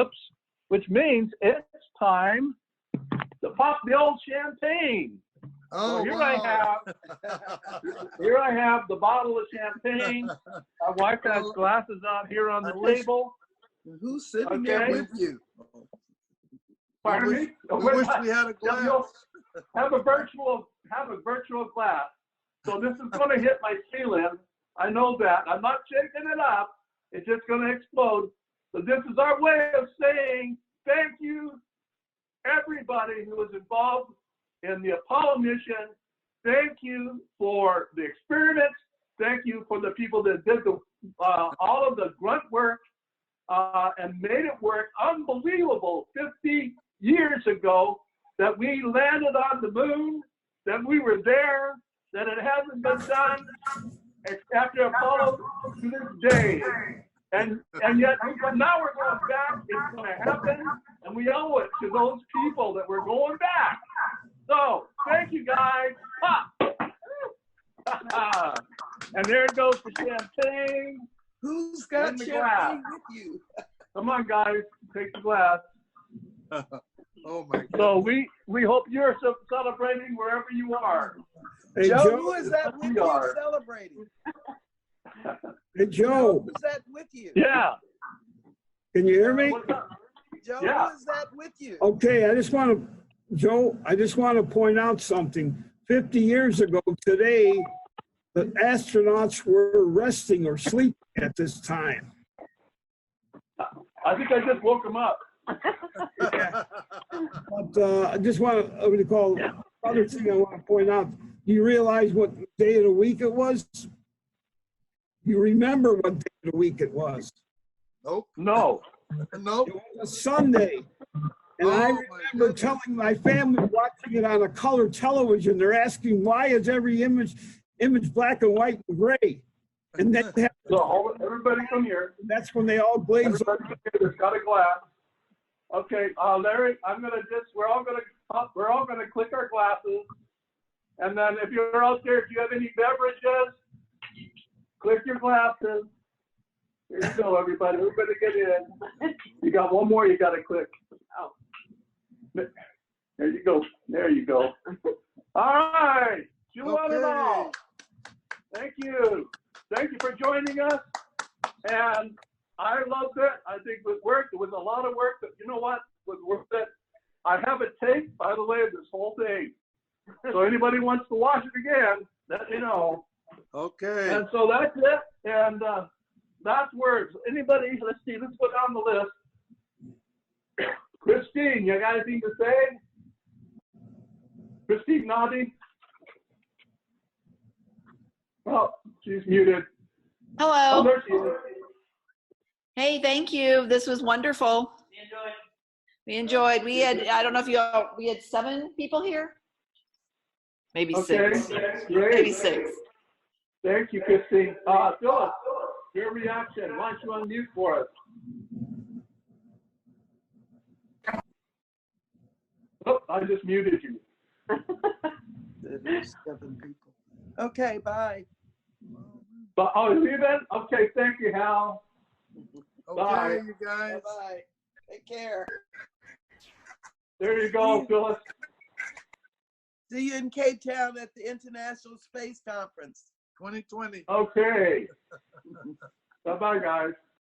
S3: it's time to pop the old champagne.
S12: Oh,
S3: so here
S12: wow.
S3: I have the bottle of champagne. My wife has glasses out here on the table.
S11: Who's sitting there with you?
S3: Pardon me?
S12: We wish we had a glass.
S3: Have a virtual glass. So this is going to hit my ceiling. I know that. I'm not shaking it up. It's just going to explode. So this is our way of saying thank you, everybody who was involved in the Apollo mission. Thank you for the experiments. Thank you for the people that did all of the grunt work and made it work. Unbelievable 50 years ago that we landed on the moon, that we were there, that it hasn't been done after Apollo to this day. And yet now we're going back. It's going to happen, and we owe it to those people that we're going back. So thank you, guys. And there it goes for champagne.
S11: Who's got champagne with you?
S3: Come on, guys, take the glass.
S12: Oh my God.
S3: So we hope you're celebrating wherever you are.
S4: Hey,
S11: Joe, who is that with you celebrating?
S4: Hey, Joe.
S11: Who's that with you?
S3: Yeah.
S4: Can you hear me?
S11: Joe,
S3: Yeah.
S11: who is that with you?
S4: Okay, I just want to point out something. 50 years ago today, the astronauts were resting or sleeping at this time.
S3: I think I just woke them up.
S4: But I just want to call other thing I want to point out. Do you realize what day of the week it was? You remember what day of the week it was?
S12: Nope.
S1: No.
S12: Nope.
S4: It was a Sunday. And I remember telling my family watching it on a color television, they're asking, why is every image black and white and gray? And then
S1: So everybody come here.
S4: That's when they all glaze over.
S1: Everybody come here that's got a glass. Okay, Larry, we're all gonna click our glasses. And then if you're out there, if you have any beverages, click your glasses. Here you go, everybody. Everybody get in. You got one more you gotta click. Oh. There you go. There you go. All right. You want it all. Thank you. Thank you for joining us. And I loved it. I think it was a lot of work, but you know what? It was worth it. I have it taped, by the way, this whole thing. So anybody wants to watch it again, let me know.
S12: Okay.
S1: And so that's it. And last words. Anybody, let's see, let's go down the list. Christine, you got anything to say? Christine nodding. Oh, she's muted.
S10: Hello.
S1: Oh, there she is.
S10: Hey, thank you. This was wonderful. We enjoyed. We had, I don't know if we had 7 people here. Maybe 6.
S1: Great.
S10: Maybe 6.
S1: Thank you, Christine. Phyllis, your reaction. Why don't you unmute for us? Oh, I just muted you.
S11: 7 people. Okay, bye.
S1: But you then? Okay, thank you, Hal.
S12: Okay,
S1: Bye.
S12: you guys.
S11: Bye. Take care.
S1: There you go, Phyllis.
S11: See you in Cape Town at the International Space Conference.
S12: 2020.
S1: Okay. Bye-bye, guys.